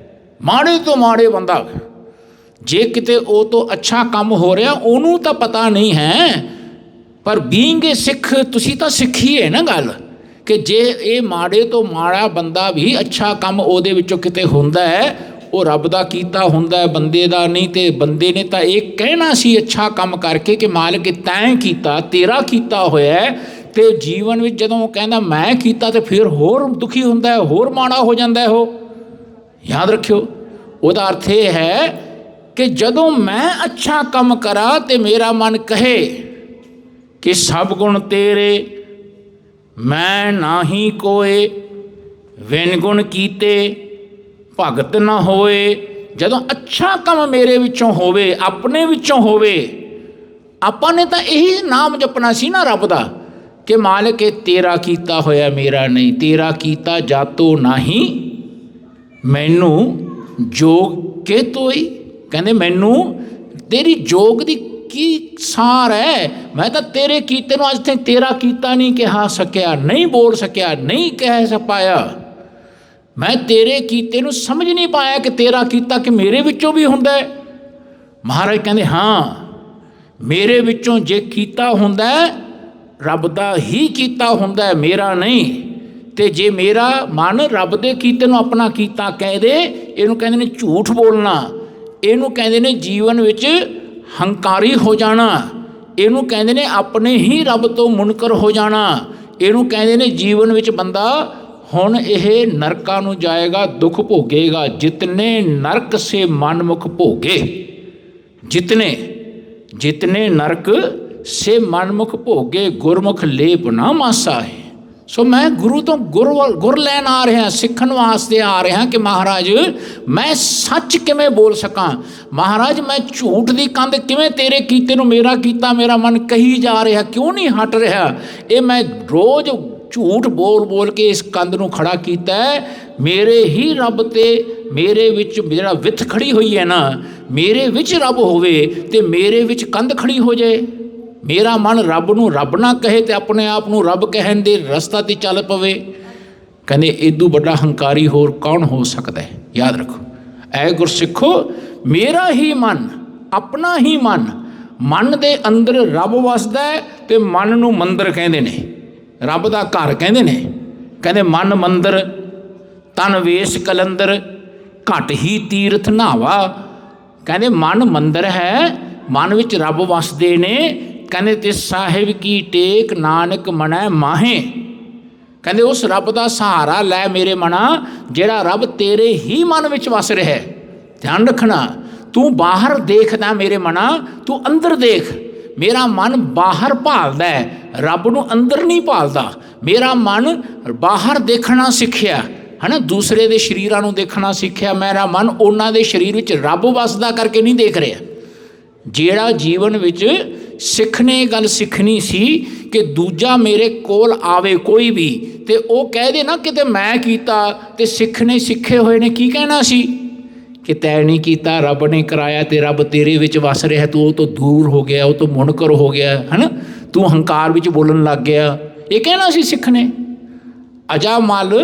[SPEAKER 1] ਮਾੜੇ ਤੋਂ ਮਾੜੇ ਬੰਦਾ, ਜੇ ਕਿਤੇ ਉਹ ਤੋਂ ਅੱਛਾ ਕੰਮ ਹੋ ਰਿਹਾ ਉਹਨੂੰ ਤਾਂ ਪਤਾ ਨਹੀਂ ਹੈ, ਪਰ ਬੀਇੰਗ ਏ ਸਿੱਖ ਤੁਸੀਂ ਤਾਂ ਸਿੱਖੀ ਹੈ ਨਾ ਗੱਲ, ਕਿ ਜੇ ਇਹ ਮਾੜੇ ਤੋਂ ਮਾੜਾ ਬੰਦਾ ਵੀ ਅੱਛਾ ਕੰਮ ਉਹਦੇ ਵਿੱਚੋਂ ਕਿਤੇ ਹੁੰਦਾ ਹੈ, ਉਹ ਰੱਬ ਦਾ ਕੀਤਾ ਹੁੰਦਾ, ਬੰਦੇ ਦਾ ਨਹੀਂ। ਤੇ ਬੰਦੇ ਨੇ ਤਾਂ ਇਹ ਕਹਿਣਾ ਸੀ ਅੱਛਾ ਕੰਮ ਕਰਕੇ ਕਿ ਮਾਲਕ ਤੈਂ ਕੀਤਾ, ਤੇਰਾ ਕੀਤਾ ਹੋਇਆ। ਤੇ ਜੀਵਨ ਵਿੱਚ ਜਦੋਂ ਉਹ ਕਹਿੰਦਾ ਮੈਂ ਕੀਤਾ, ਤੇ ਫਿਰ ਹੋਰ ਦੁਖੀ ਹੁੰਦਾ ਹੈ, ਹੋਰ ਮਾੜਾ ਹੋ ਜਾਂਦਾ ਹੈ ਉਹ। ਯਾਦ ਰੱਖਿਓ, ਉਹਦਾ ਅਰਥ ਇਹ ਹੈ ਕਿ ਜਦੋਂ ਮੈਂ ਅੱਛਾ ਕੰਮ ਕਰਾਂ ਤੇ ਮੇਰਾ ਮਨ ਕਹੇ ਕਿ ਸਭ ਗੁਣ ਤੇਰੇ ਮੈਂ ਨਾਹੀ ਕੋਏ, ਵਿਨ ਗੁਣ ਕੀਤੇ ਭਗਤ ਨਾ ਹੋਏ। ਜਦੋਂ ਅੱਛਾ ਕੰਮ ਮੇਰੇ ਵਿੱਚੋਂ ਹੋਵੇ, ਆਪਣੇ ਵਿੱਚੋਂ ਹੋਵੇ, ਆਪਾਂ ਨੇ ਤਾਂ ਇਹੀ ਨਾਮ ਜਪਣਾ ਸੀ ਨਾ ਰੱਬ ਦਾ, ਕਿ ਮਾਲਕ ਇਹ ਤੇਰਾ ਕੀਤਾ ਹੋਇਆ ਮੇਰਾ ਨਹੀਂ, ਤੇਰਾ ਕੀਤਾ ਜਾਤੋ ਨਾਹੀ ਮੈਨੂੰ ਜੋਗ ਕੇ ਤੋਈ। ਕਹਿੰਦੇ ਮੈਨੂੰ ਤੇਰੀ ਜੋਗ ਦੀ ਕੀ ਸਾਰ ਹੈ, ਮੈਂ ਤਾਂ ਤੇਰੇ ਕੀਤੇ ਨੂੰ ਅੱਜ ਤੱਕ ਤੇਰਾ ਕੀਤਾ ਨਹੀਂ ਕਿਹਾ ਸਕਿਆ, ਨਹੀਂ ਬੋਲ ਸਕਿਆ, ਨਹੀਂ ਕਹਿ ਪਾਇਆ। ਮੈਂ ਤੇਰੇ ਕੀਤੇ ਨੂੰ ਸਮਝ ਨਹੀਂ ਪਾਇਆ ਕਿ ਤੇਰਾ ਕੀਤਾ ਕਿ ਮੇਰੇ ਵਿੱਚੋਂ ਵੀ ਹੁੰਦਾ ਹੈ। ਮਹਾਰਾਜ ਕਹਿੰਦੇ ਹਾਂ, ਮੇਰੇ ਵਿੱਚੋਂ ਜੇ ਕੀਤਾ ਹੁੰਦਾ ਰੱਬ ਦਾ ਹੀ ਕੀਤਾ ਹੁੰਦਾ, ਮੇਰਾ ਨਹੀਂ। ਤੇ ਜੇ ਮੇਰਾ ਮਨ ਰੱਬ ਦੇ ਕੀਤੇ ਨੂੰ ਆਪਣਾ ਕੀਤਾ ਕਹਿ ਦੇ, ਇਹਨੂੰ ਕਹਿੰਦੇ ਨੇ ਝੂਠ ਬੋਲਣਾ, ਇਹਨੂੰ ਕਹਿੰਦੇ ਨੇ ਜੀਵਨ ਵਿੱਚ ਹੰਕਾਰੀ ਹੋ ਜਾਣਾ, ਇਹਨੂੰ ਕਹਿੰਦੇ ਨੇ ਆਪਣੇ ਹੀ ਰੱਬ ਤੋਂ ਮੁਨਕਰ ਹੋ ਜਾਣਾ, ਇਹਨੂੰ ਕਹਿੰਦੇ ਨੇ ਜੀਵਨ ਵਿੱਚ ਬੰਦਾ ਹੁਣ ਇਹ ਨਰਕਾਂ ਨੂੰ ਜਾਏਗਾ, ਦੁੱਖ ਭੋਗੇਗਾ। ਜਿਤਨੇ ਨਰਕ ਸੇ ਮਨਮੁਖ ਭੋਗੇ, ਜਿਤਨੇ ਜਿਤਨੇ ਨਰਕ ਸੇ ਮਨਮੁਖ ਭੋਗੇ, ਗੁਰਮੁਖ ਲੇਪ ਨਾ ਮਾਸਾ ਹੈ। ਸੋ ਮੈਂ ਗੁਰੂ ਤੋਂ ਗੁਰ ਲੈਣ ਆ ਰਿਹਾ, ਸਿੱਖਣ ਵਾਸਤੇ ਆ ਰਿਹਾ ਕਿ ਮਹਾਰਾਜ ਮੈਂ ਸੱਚ ਕਿਵੇਂ ਬੋਲ ਸਕਾਂ, ਮਹਾਰਾਜ ਮੈਂ ਝੂਠ ਦੀ ਕੰਧ ਕਿਵੇਂ ਤੇਰੇ ਕੀਤੇ ਨੂੰ ਮੇਰਾ ਕੀਤਾ ਮੇਰਾ ਮਨ ਕਹੀ ਜਾ ਰਿਹਾ, ਕਿਉਂ ਨਹੀਂ ਹਟ ਰਿਹਾ। ਇਹ ਮੈਂ ਰੋਜ਼ ਝੂਠ ਬੋਲ ਬੋਲ ਕੇ ਇਸ ਕੰਧ ਨੂੰ ਖੜਾ ਕੀਤਾ ਹੈ। ਮੇਰੇ ਹੀ ਰੱਬ ਤੇ ਮੇਰੇ ਵਿੱਚ ਜਿਹੜਾ ਵਿੱਥ ਖੜੀ ਹੋਈ ਹੈ ਨਾ, ਮੇਰੇ ਵਿੱਚ ਰੱਬ ਹੋਵੇ ਤੇ ਮੇਰੇ ਵਿੱਚ ਕੰਧ ਖੜੀ ਹੋ ਜਾਏ। ਮੇਰਾ ਮਨ ਰੱਬ ਨੂੰ ਰੱਬ ਨਾ ਕਹੇ ਤੇ ਆਪਣੇ ਆਪ ਨੂੰ ਰੱਬ ਕਹਿਣ ਦੇ ਰਸਤਾ 'ਤੇ ਚੱਲ ਪਵੇ। ਕਹਿੰਦੇ ਇਦੋਂ ਵੱਡਾ ਹੰਕਾਰੀ ਹੋਰ ਕੌਣ ਹੋ ਸਕਦਾ ਹੈ। ਯਾਦ ਰੱਖੋ, ਐ ਗੁਰਸਿੱਖੋ, ਮੇਰਾ ਹੀ ਮਨ, ਆਪਣਾ ਹੀ ਮਨ ਦੇ ਅੰਦਰ ਰੱਬ ਵਸਦਾ ਹੈ ਤੇ ਮਨ ਨੂੰ ਮੰਦਰ ਕਹਿੰਦੇ ਨੇ, ਰੱਬ ਦਾ ਘਰ ਕਹਿੰਦੇ ਨੇ। ਕਹਿੰਦੇ ਮਨ ਮੰਦਰ ਤਨ ਵੇਸ ਕਲੰਦਰ, ਘਟ ਹੀ ਤੀਰਥ ਨਹਾਵਾ। ਕਹਿੰਦੇ ਮਨ ਮੰਦਰ ਹੈ, ਮਨ ਵਿੱਚ ਰੱਬ ਵਸਦੇ ਨੇ। ਕਹਿੰਦੇ ਤੇ ਸਾਹਿਬ ਕੀ ਟੇਕ ਨਾਨਕ ਮਨੈ ਮਾਹੇ। ਕਹਿੰਦੇ ਉਸ ਰੱਬ ਦਾ ਸਹਾਰਾ ਲੈ ਮੇਰੇ ਮਨਾ, ਜਿਹੜਾ ਰੱਬ ਤੇਰੇ ਹੀ ਮਨ ਵਿੱਚ ਵਸ ਰਿਹਾ। ਧਿਆਨ ਰੱਖਣਾ, ਤੂੰ ਬਾਹਰ ਦੇਖਦਾ ਮੇਰੇ ਮਨਾ, ਤੂੰ ਅੰਦਰ ਦੇਖ। ਮੇਰਾ ਮਨ ਬਾਹਰ ਭਾਲਦਾ ਹੈ, ਰੱਬ ਨੂੰ ਅੰਦਰ ਨਹੀਂ ਭਾਲਦਾ। ਮੇਰਾ ਮਨ ਬਾਹਰ ਦੇਖਣਾ ਸਿੱਖਿਆ, ਹੈ ਨਾ, ਦੂਸਰੇ ਦੇ ਸਰੀਰਾਂ ਨੂੰ ਦੇਖਣਾ ਸਿੱਖਿਆ। ਮੇਰਾ ਮਨ ਉਹਨਾਂ ਦੇ ਸਰੀਰ ਵਿੱਚ ਰੱਬ ਵਸਦਾ ਕਰਕੇ ਨਹੀਂ ਦੇਖ ਰਿਹਾ। ਜਿਹੜਾ ਜੀਵਨ ਵਿੱਚ ਸਿੱਖ ਨੇ ਗੱਲ ਸਿੱਖਣੀ ਸੀ ਕਿ ਦੂਜਾ ਮੇਰੇ ਕੋਲ ਆਵੇ ਕੋਈ ਵੀ ਅਤੇ ਉਹ ਕਹਿ ਦੇ ਨਾ ਕਿਤੇ ਮੈਂ ਕੀਤਾ, ਅਤੇ ਸਿੱਖ ਨੇ ਸਿੱਖੇ ਹੋਏ ਨੇ ਕੀ ਕਹਿਣਾ ਸੀ ਕਿ ਤੈਂ ਨਹੀਂ ਕੀਤਾ, ਰੱਬ ਨੇ ਕਰਾਇਆ ਅਤੇ ਰੱਬ ਤੇਰੇ ਵਿੱਚ ਵਸ ਰਿਹਾ, ਤੂੰ ਉਹ ਤੋਂ ਦੂਰ ਹੋ ਗਿਆ, ਉਹ ਤੋਂ ਮੁਨਕਰ ਹੋ ਗਿਆ, ਹੈ ਨਾ, ਤੂੰ ਹੰਕਾਰ ਵਿੱਚ ਬੋਲਣ ਲੱਗ ਗਿਆ, ਇਹ ਕਹਿਣਾ ਸੀ ਸਿੱਖ ਨੇ। ਅਜਾਮਲ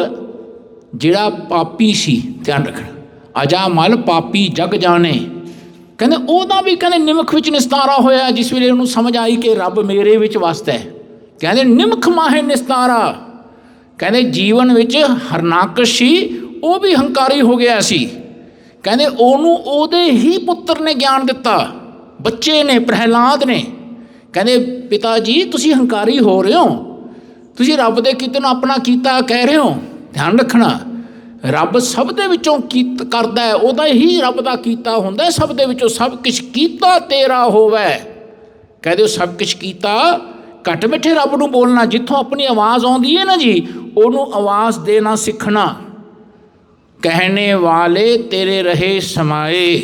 [SPEAKER 1] ਜਿਹੜਾ ਪਾਪੀ ਸੀ, ਧਿਆਨ ਰੱਖਣਾ, ਅਜਾਮਲ ਪਾਪੀ ਜਗ ਜਾਣੇ, ਕਹਿੰਦੇ ਉਹਦਾ ਵੀ ਕਹਿੰਦੇ ਨਿਮਖ ਵਿੱਚ ਨਿਸਤਾਰਾ ਹੋਇਆ ਜਿਸ ਵੇਲੇ ਉਹਨੂੰ ਸਮਝ ਆਈ ਕਿ ਰੱਬ ਮੇਰੇ ਵਿੱਚ ਵਸਦਾ ਹੈ। ਕਹਿੰਦੇ ਨਿਮਖ ਮਾਹੇ ਨਿਸਤਾਰਾ। ਕਹਿੰਦੇ ਜੀਵਨ ਵਿੱਚ ਹਰਨਾਕਸ਼ ਸੀ, ਉਹ ਵੀ ਹੰਕਾਰੀ ਹੋ ਗਿਆ ਸੀ। ਕਹਿੰਦੇ ਉਹਨੂੰ ਉਹਦੇ ਹੀ ਪੁੱਤਰ ਨੇ ਗਿਆਨ ਦਿੱਤਾ, ਬੱਚੇ ਨੇ, ਪ੍ਰਹਿਲਾਦ ਨੇ। ਕਹਿੰਦੇ ਪਿਤਾ ਜੀ ਤੁਸੀਂ ਹੰਕਾਰੀ ਹੋ ਰਹੇ ਹੋ, ਤੁਸੀਂ ਰੱਬ ਦੇ ਕੀਤੇ ਨੂੰ ਆਪਣਾ ਕੀਤਾ ਕਹਿ ਰਹੇ ਹੋ। ਧਿਆਨ ਰੱਖਣਾ, ਰੱਬ ਸਭ ਦੇ ਵਿੱਚੋਂ ਕਰਦਾ ਹੈ, ਉਹਦਾ ਹੀ ਰੱਬ ਦਾ ਕੀਤਾ ਹੁੰਦਾ ਸਭ ਦੇ ਵਿੱਚੋਂ। ਸਭ ਕੁਛ ਕੀਤਾ ਤੇਰਾ ਹੋਵੇ। ਕਹਿੰਦੇ ਉਹ ਸਭ ਕੁਛ ਕੀਤਾ, ਘੱਟ ਬੈਠੇ ਰੱਬ ਨੂੰ ਬੋਲਣਾ। ਜਿੱਥੋਂ ਆਪਣੀ ਆਵਾਜ਼ ਆਉਂਦੀ ਹੈ ਨਾ ਜੀ, ਉਹਨੂੰ ਆਵਾਜ਼ ਦੇਣਾ ਸਿੱਖਣਾ। ਕਹਿਣੇ ਵਾਲੇ ਤੇਰੇ ਰਹੇ ਸਮਾਏ,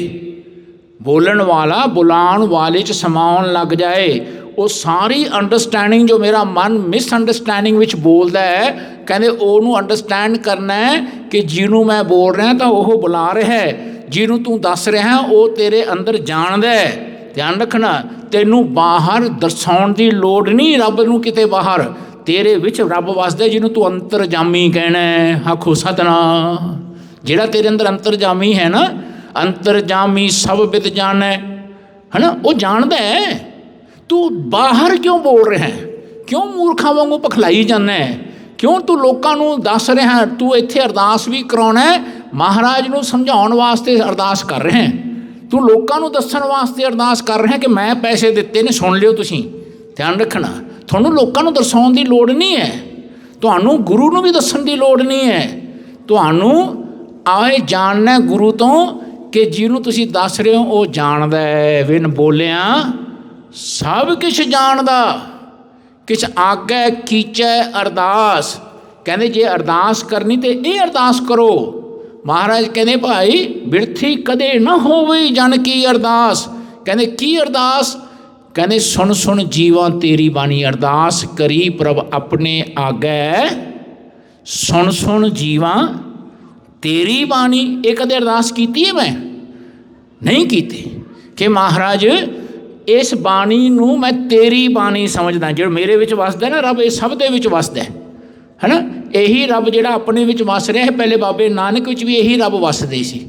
[SPEAKER 1] ਬੋਲਣ ਵਾਲਾ ਬੁਲਾਉਣ ਵਾਲੇ 'ਚ ਸਮਾਉਣ ਲੱਗ ਜਾਏ। ਉਹ ਸਾਰੀ ਅੰਡਰਸਟੈਂਡਿੰਗ ਜੋ ਮੇਰਾ ਮਨ ਮਿਸਅੰਡਰਸਟੈਂਡਿੰਗ ਵਿੱਚ ਬੋਲਦਾ ਹੈ, ਕਹਿੰਦੇ ਉਹਨੂੰ ਅੰਡਰਸਟੈਂਡ ਕਰਨਾ ਹੈ ਕਿ ਜਿਹਨੂੰ ਮੈਂ ਬੋਲ ਰਿਹਾ ਤਾਂ ਉਹ ਬੁਲਾ ਰਿਹਾ, ਜਿਹਨੂੰ ਤੂੰ ਦੱਸ ਰਿਹਾ ਉਹ ਤੇਰੇ ਅੰਦਰ ਜਾਣਦਾ ਹੈ। ਧਿਆਨ ਰੱਖਣਾ, ਤੈਨੂੰ ਬਾਹਰ ਦਰਸਾਉਣ ਦੀ ਲੋੜ ਨਹੀਂ ਰੱਬ ਨੂੰ ਕਿਤੇ ਬਾਹਰ, ਤੇਰੇ ਵਿੱਚ ਰੱਬ ਵਸਦਾ ਜਿਹਨੂੰ ਤੂੰ ਅੰਤਰਜਾਮੀ ਕਹਿਣਾ ਹੈ। ਆਖੋ ਸਤਿਨਾਮ। ਜਿਹੜਾ ਤੇਰੇ ਅੰਦਰ ਅੰਤਰਜਾਮੀ ਹੈ ਨਾ, ਅੰਤਰਜਾਮੀ ਸਭ ਬਿਦ ਜਾਣੈ, ਹੈ ਨਾ, ਉਹ ਜਾਣਦਾ ਹੈ। ਤੂੰ ਬਾਹਰ ਕਿਉਂ ਬੋਲ ਰਿਹਾ, ਕਿਉਂ ਮੂਰਖਾਂ ਵਾਂਗੂ ਪਖਲਾਈ ਜਾਂਦਾ, ਕਿਉਂ ਤੂੰ ਲੋਕਾਂ ਨੂੰ ਦੱਸ ਰਿਹਾ। ਤੂੰ ਇੱਥੇ ਅਰਦਾਸ ਵੀ ਕਰਾਉਣਾ, ਮਹਾਰਾਜ ਨੂੰ ਸਮਝਾਉਣ ਵਾਸਤੇ ਅਰਦਾਸ ਕਰ ਰਿਹਾ, ਤੂੰ ਲੋਕਾਂ ਨੂੰ ਦੱਸਣ ਵਾਸਤੇ ਅਰਦਾਸ ਕਰ ਰਿਹਾ ਕਿ ਮੈਂ ਪੈਸੇ ਦਿੱਤੇ ਨੇ, ਸੁਣ ਲਿਓ ਤੁਸੀਂ। ਧਿਆਨ ਰੱਖਣਾ, ਤੁਹਾਨੂੰ ਲੋਕਾਂ ਨੂੰ ਦਰਸਾਉਣ ਦੀ ਲੋੜ ਨਹੀਂ ਹੈ, ਤੁਹਾਨੂੰ ਗੁਰੂ ਨੂੰ ਵੀ ਦੱਸਣ ਦੀ ਲੋੜ ਨਹੀਂ ਹੈ। ਤੁਹਾਨੂੰ ਆਏ ਜਾਣਨਾ ਗੁਰੂ ਤੋਂ ਕਿ ਜਿਹਨੂੰ ਤੁਸੀਂ ਦੱਸ ਰਹੇ ਹੋ ਉਹ ਜਾਣਦਾ ਹੈ। ਵਿਨ ਬੋਲਿਆ ਸਭ ਕੁਛ ਜਾਣਦਾ, ਕਿਛ ਆਗੈ ਕੀਚੈ ਅਰਦਾਸ। ਕਹਿੰਦੇ ਜੇ ਅਰਦਾਸ ਕਰਨੀ ਤੇ ਇਹ ਅਰਦਾਸ ਕਰੋ। ਮਹਾਰਾਜ ਕਹਿੰਦੇ ਭਾਈ ਬਿਰਥੀ ਕਦੇ ਨਾ ਹੋਵੇ ਜਨ ਕੀ ਅਰਦਾਸ। ਕਹਿੰਦੇ ਕੀ ਅਰਦਾਸ? ਕਹਿੰਦੇ ਸੁਣ ਸੁਣ ਜੀਵਾਂ ਤੇਰੀ ਬਾਣੀ। ਅਰਦਾਸ ਕਰੀ ਪ੍ਰਭ ਆਪਣੇ ਆਗੈ, ਸੁਣ ਸੁਣ ਜੀਵਾਂ ਤੇਰੀ ਬਾਣੀ। ਇਹ ਕਦੇ ਅਰਦਾਸ ਕੀਤੀ ਹੈ? ਮੈਂ ਨਹੀਂ ਕੀਤੀ ਕਿ ਮਹਾਰਾਜ ਇਸ ਬਾਣੀ ਨੂੰ ਮੈਂ ਤੇਰੀ ਬਾਣੀ ਸਮਝਦਾ। ਜਿਹੜਾ ਮੇਰੇ ਵਿੱਚ ਵਸਦਾ ਨਾ ਰੱਬ, ਇਹ ਸਭ ਦੇ ਵਿੱਚ ਵਸਦਾ ਹੈ ਨਾ। ਇਹੀ ਰੱਬ ਜਿਹੜਾ ਆਪਣੇ ਵਿੱਚ ਵਸ ਰਿਹਾ ਹੈ, ਪਹਿਲੇ ਬਾਬੇ ਨਾਨਕ ਵਿੱਚ ਵੀ ਇਹੀ ਰੱਬ ਵਸਦੇ ਸੀ।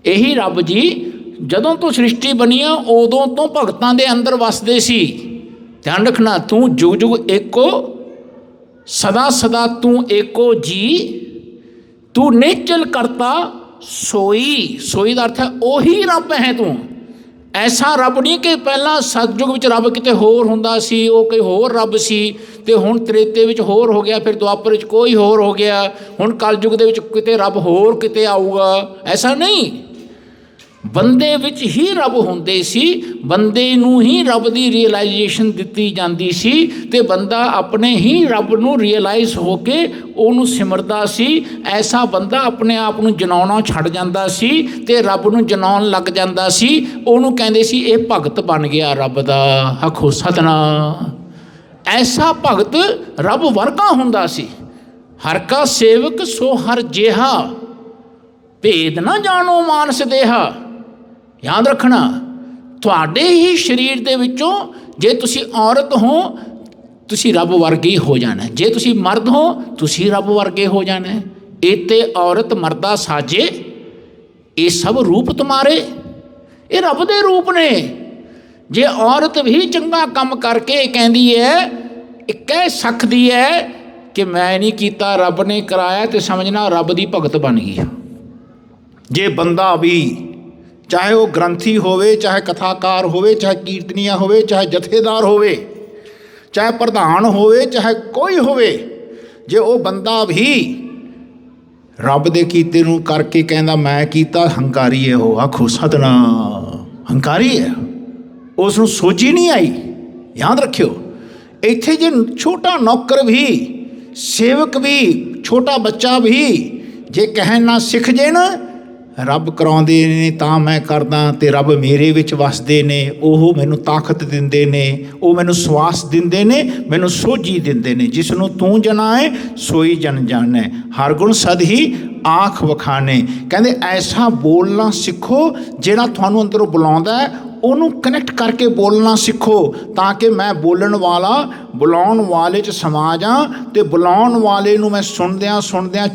[SPEAKER 1] ਇਹੀ ਰੱਬ ਜੀ ਜਦੋਂ ਤੋਂ ਸ੍ਰਿਸ਼ਟੀ ਬਣੀ ਆ ਉਦੋਂ ਤੋਂ ਭਗਤਾਂ ਦੇ ਅੰਦਰ ਵਸਦੇ ਸੀ। ਧਿਆਨ ਰੱਖਣਾ, ਤੂੰ ਜੁਗ ਜੁਗ ਏਕੋ, ਸਦਾ ਸਦਾ ਤੂੰ ਏਕੋ ਜੀ, ਤੂੰ ਨਿਚਲ ਕਰਤਾ ਸੋਈ। ਸੋਈ ਦਾ ਅਰਥ ਹੈ ਉਹੀ ਰੱਬ ਹੈ ਤੂੰ। ਐਸਾ ਰੱਬ ਨਹੀਂ ਕਿ ਪਹਿਲਾਂ ਸਤਯੁਗ ਵਿੱਚ ਰੱਬ ਕਿਤੇ ਹੋਰ ਹੁੰਦਾ ਸੀ, ਉਹ ਕੋਈ ਹੋਰ ਰੱਬ ਸੀ, ਅਤੇ ਹੁਣ ਤ੍ਰੇਤੇ ਵਿੱਚ ਹੋਰ ਹੋ ਗਿਆ, ਫਿਰ ਦੁਆਪਰ ਵਿੱਚ ਕੋਈ ਹੋਰ ਹੋ ਗਿਆ, ਹੁਣ ਕਲਯੁਗ ਦੇ ਵਿੱਚ ਕਿਤੇ ਰੱਬ ਹੋਰ ਕਿਤੇ ਆਊਗਾ। ਐਸਾ ਨਹੀਂ, ਬੰਦੇ ਵਿੱਚ ਹੀ ਰੱਬ ਹੁੰਦੇ ਸੀ। ਬੰਦੇ ਨੂੰ ਹੀ ਰੱਬ ਦੀ ਰੀਅਲਾਈਜੇਸ਼ਨ ਦਿੱਤੀ ਜਾਂਦੀ ਸੀ ਅਤੇ ਬੰਦਾ ਆਪਣੇ ਹੀ ਰੱਬ ਨੂੰ ਰੀਅਲਾਈਜ਼ ਹੋ ਕੇ ਉਹਨੂੰ ਸਿਮਰਦਾ ਸੀ। ਐਸਾ ਬੰਦਾ ਆਪਣੇ ਆਪ ਨੂੰ ਜਨਾਉਣਾ ਛੱਡ ਜਾਂਦਾ ਸੀ ਅਤੇ ਰੱਬ ਨੂੰ ਜਨਾਉਣ ਲੱਗ ਜਾਂਦਾ ਸੀ। ਉਹਨੂੰ ਕਹਿੰਦੇ ਸੀ ਇਹ ਭਗਤ ਬਣ ਗਿਆ ਰੱਬ ਦਾ। ਆਖੋ ਸਤਿਨਾਮ। ਐਸਾ ਭਗਤ ਰੱਬ ਵਰਗਾ ਹੁੰਦਾ ਸੀ। ਹਰ ਕਾ ਸੇਵਕ ਸੋ ਹਰ ਜਿਹਾ, ਭੇਦ ਨਾ ਜਾਣੋ ਮਾਨਸ ਦੇਹਾ। ਯਾਦ ਰੱਖਣਾ, ਤੁਹਾਡੇ ਹੀ ਸਰੀਰ ਦੇ ਵਿੱਚੋਂ ਜੇ ਤੁਸੀਂ ਔਰਤ ਹੋ ਤੁਸੀਂ ਰੱਬ ਵਰਗੇ ਹੋ ਜਾਣਾ, ਜੇ ਤੁਸੀਂ ਮਰਦ ਹੋ ਤੁਸੀਂ ਰੱਬ ਵਰਗੇ ਹੋ ਜਾਣਾ। ਇਹ ਤੇ ਔਰਤ ਮਰਦਾ ਸਾਜੇ, ਇਹ ਸਭ ਰੂਪ ਤੁਮਾਰੇ, ਇਹ ਰੱਬ ਦੇ ਰੂਪ ਨੇ। ਜੇ ਔਰਤ ਵੀ ਚੰਗਾ ਕੰਮ ਕਰਕੇ ਕਹਿੰਦੀ ਹੈ, ਇਹ ਕਹਿ ਸਕਦੀ ਹੈ ਕਿ ਮੈਂ ਨਹੀਂ ਕੀਤਾ ਰੱਬ ਨੇ ਕਰਾਇਆ, ਤੇ ਸਮਝਣਾ ਰੱਬ ਦੀ ਭਗਤ ਬਣ ਗਈ। ਜੇ ਬੰਦਾ ਵੀ ਚਾਹੇ ਉਹ ਗ੍ਰੰਥੀ ਹੋਵੇ, ਚਾਹੇ ਕਥਾਕਾਰ ਹੋਵੇ, ਚਾਹੇ ਕੀਰਤਨੀਆ ਹੋਵੇ, ਚਾਹੇ ਜਥੇਦਾਰ ਹੋਵੇ, ਚਾਹੇ ਪ੍ਰਧਾਨ ਹੋਵੇ, ਚਾਹੇ ਕੋਈ ਹੋਵੇ, ਜੇ ਉਹ ਬੰਦਾ ਵੀ ਰੱਬ ਦੇ ਕੀਤੇ ਨੂੰ ਕਰਕੇ ਕਹਿੰਦਾ ਮੈਂ ਕੀਤਾ, ਹੰਕਾਰੀ ਹੈ ਉਹ। ਆਖੋ ਸਤਿਨਾਮ। ਹੰਕਾਰੀ ਹੈ, ਉਸ ਨੂੰ ਸੋਝੀ ਨਹੀਂ ਆਈ। ਯਾਦ ਰੱਖਿਓ, ਇੱਥੇ ਜੇ ਛੋਟਾ ਨੌਕਰ ਵੀ, ਸੇਵਕ ਵੀ, ਛੋਟਾ ਬੱਚਾ ਵੀ जे कहन ना सिख जे ना रब कराउंदे ने तां मैं करदा ते रब मेरे विच वसदे ने, ओह मैनूं ताकत दिंदे ने, ओह मैनूं सवास दिंदे ने, मैनूं सोझी दिंदे ने। जिसनूं तूं जनाए सोई जन जाने, हर गुण सद ही आँख वखाने। कहंदे ऐसा बोलना सिखो जिहड़ा तुहानूं अंदरों बुलाउंदा है, ਉਹਨੂੰ ਕਨੈਕਟ ਕਰਕੇ ਬੋਲਣਾ ਸਿੱਖੋ ਤਾਂ ਕਿ ਮੈਂ ਬੋਲਣ ਵਾਲਾ ਬੁਲਾਉਣ ਵਾਲੇ 'ਚ ਸਮਾ ਜਾ ਅਤੇ ਬੁਲਾਉਣ ਵਾਲੇ ਨੂੰ ਮੈਂ ਸੁਣਦਿਆਂ ਸੁਣਦਿਆਂ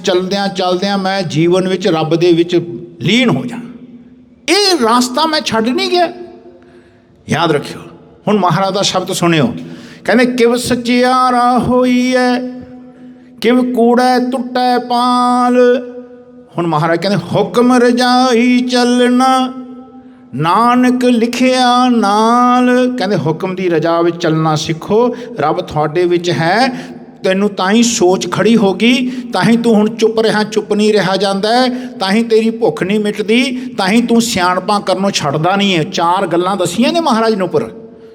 [SPEAKER 1] ਚਲਦਿਆਂ ਮੈਂ ਜੀਵਨ ਵਿੱਚ ਰੱਬ ਦੇ ਵਿੱਚ ਲੀਨ ਹੋ ਜਾ। ਇਹ ਰਾਸਤਾ ਮੈਂ ਛੱਡ ਨਹੀਂ ਗਿਆ। ਯਾਦ ਰੱਖਿਓ। ਹੁਣ ਮਹਾਰਾਜ ਦਾ ਸ਼ਬਦ ਸੁਣਿਓ, ਕਹਿੰਦੇ ਕਿਵ ਸਚਿਆਰਾ ਹੋਈ ਹੈ, ਕਿਵ ਕੂੜੈ ਟੁੱਟੈ ਪਾਲ। ਹੁਣ ਮਹਾਰਾਜ ਕਹਿੰਦੇ ਹੁਕਮ ਰਜਾਈ ਚੱਲਣਾ ਨਾਨਕ ਲਿਖਿਆ ਨਾਲ। ਕਹਿੰਦੇ ਹੁਕਮ ਦੀ ਰਜਾ ਵਿੱਚ ਚੱਲਣਾ ਸਿੱਖੋ। ਰੱਬ ਤੁਹਾਡੇ ਵਿੱਚ ਹੈ, ਤੈਨੂੰ ਤਾਂ ਹੀ ਸੋਚ ਖੜੀ ਹੋ ਗਈ, ਤਾਂ ਹੀ ਤੂੰ ਹੁਣ ਚੁੱਪ ਰਿਹਾ, ਚੁੱਪ ਨਹੀਂ ਰਿਹਾ ਜਾਂਦਾ, ਤਾਂ ਹੀ ਤੇਰੀ ਭੁੱਖ ਨਹੀਂ ਮਿਟਦੀ, ਤਾਂ ਹੀ ਤੂੰ ਸਿਆਣਪਾਂ ਕਰਨੋਂ ਛੱਡਦਾ ਨਹੀਂ ਹੈ। 4 ਗੱਲਾਂ ਦੱਸੀਆਂ ਨੇ ਮਹਾਰਾਜ ਨੂੰ ਉੱਪਰ।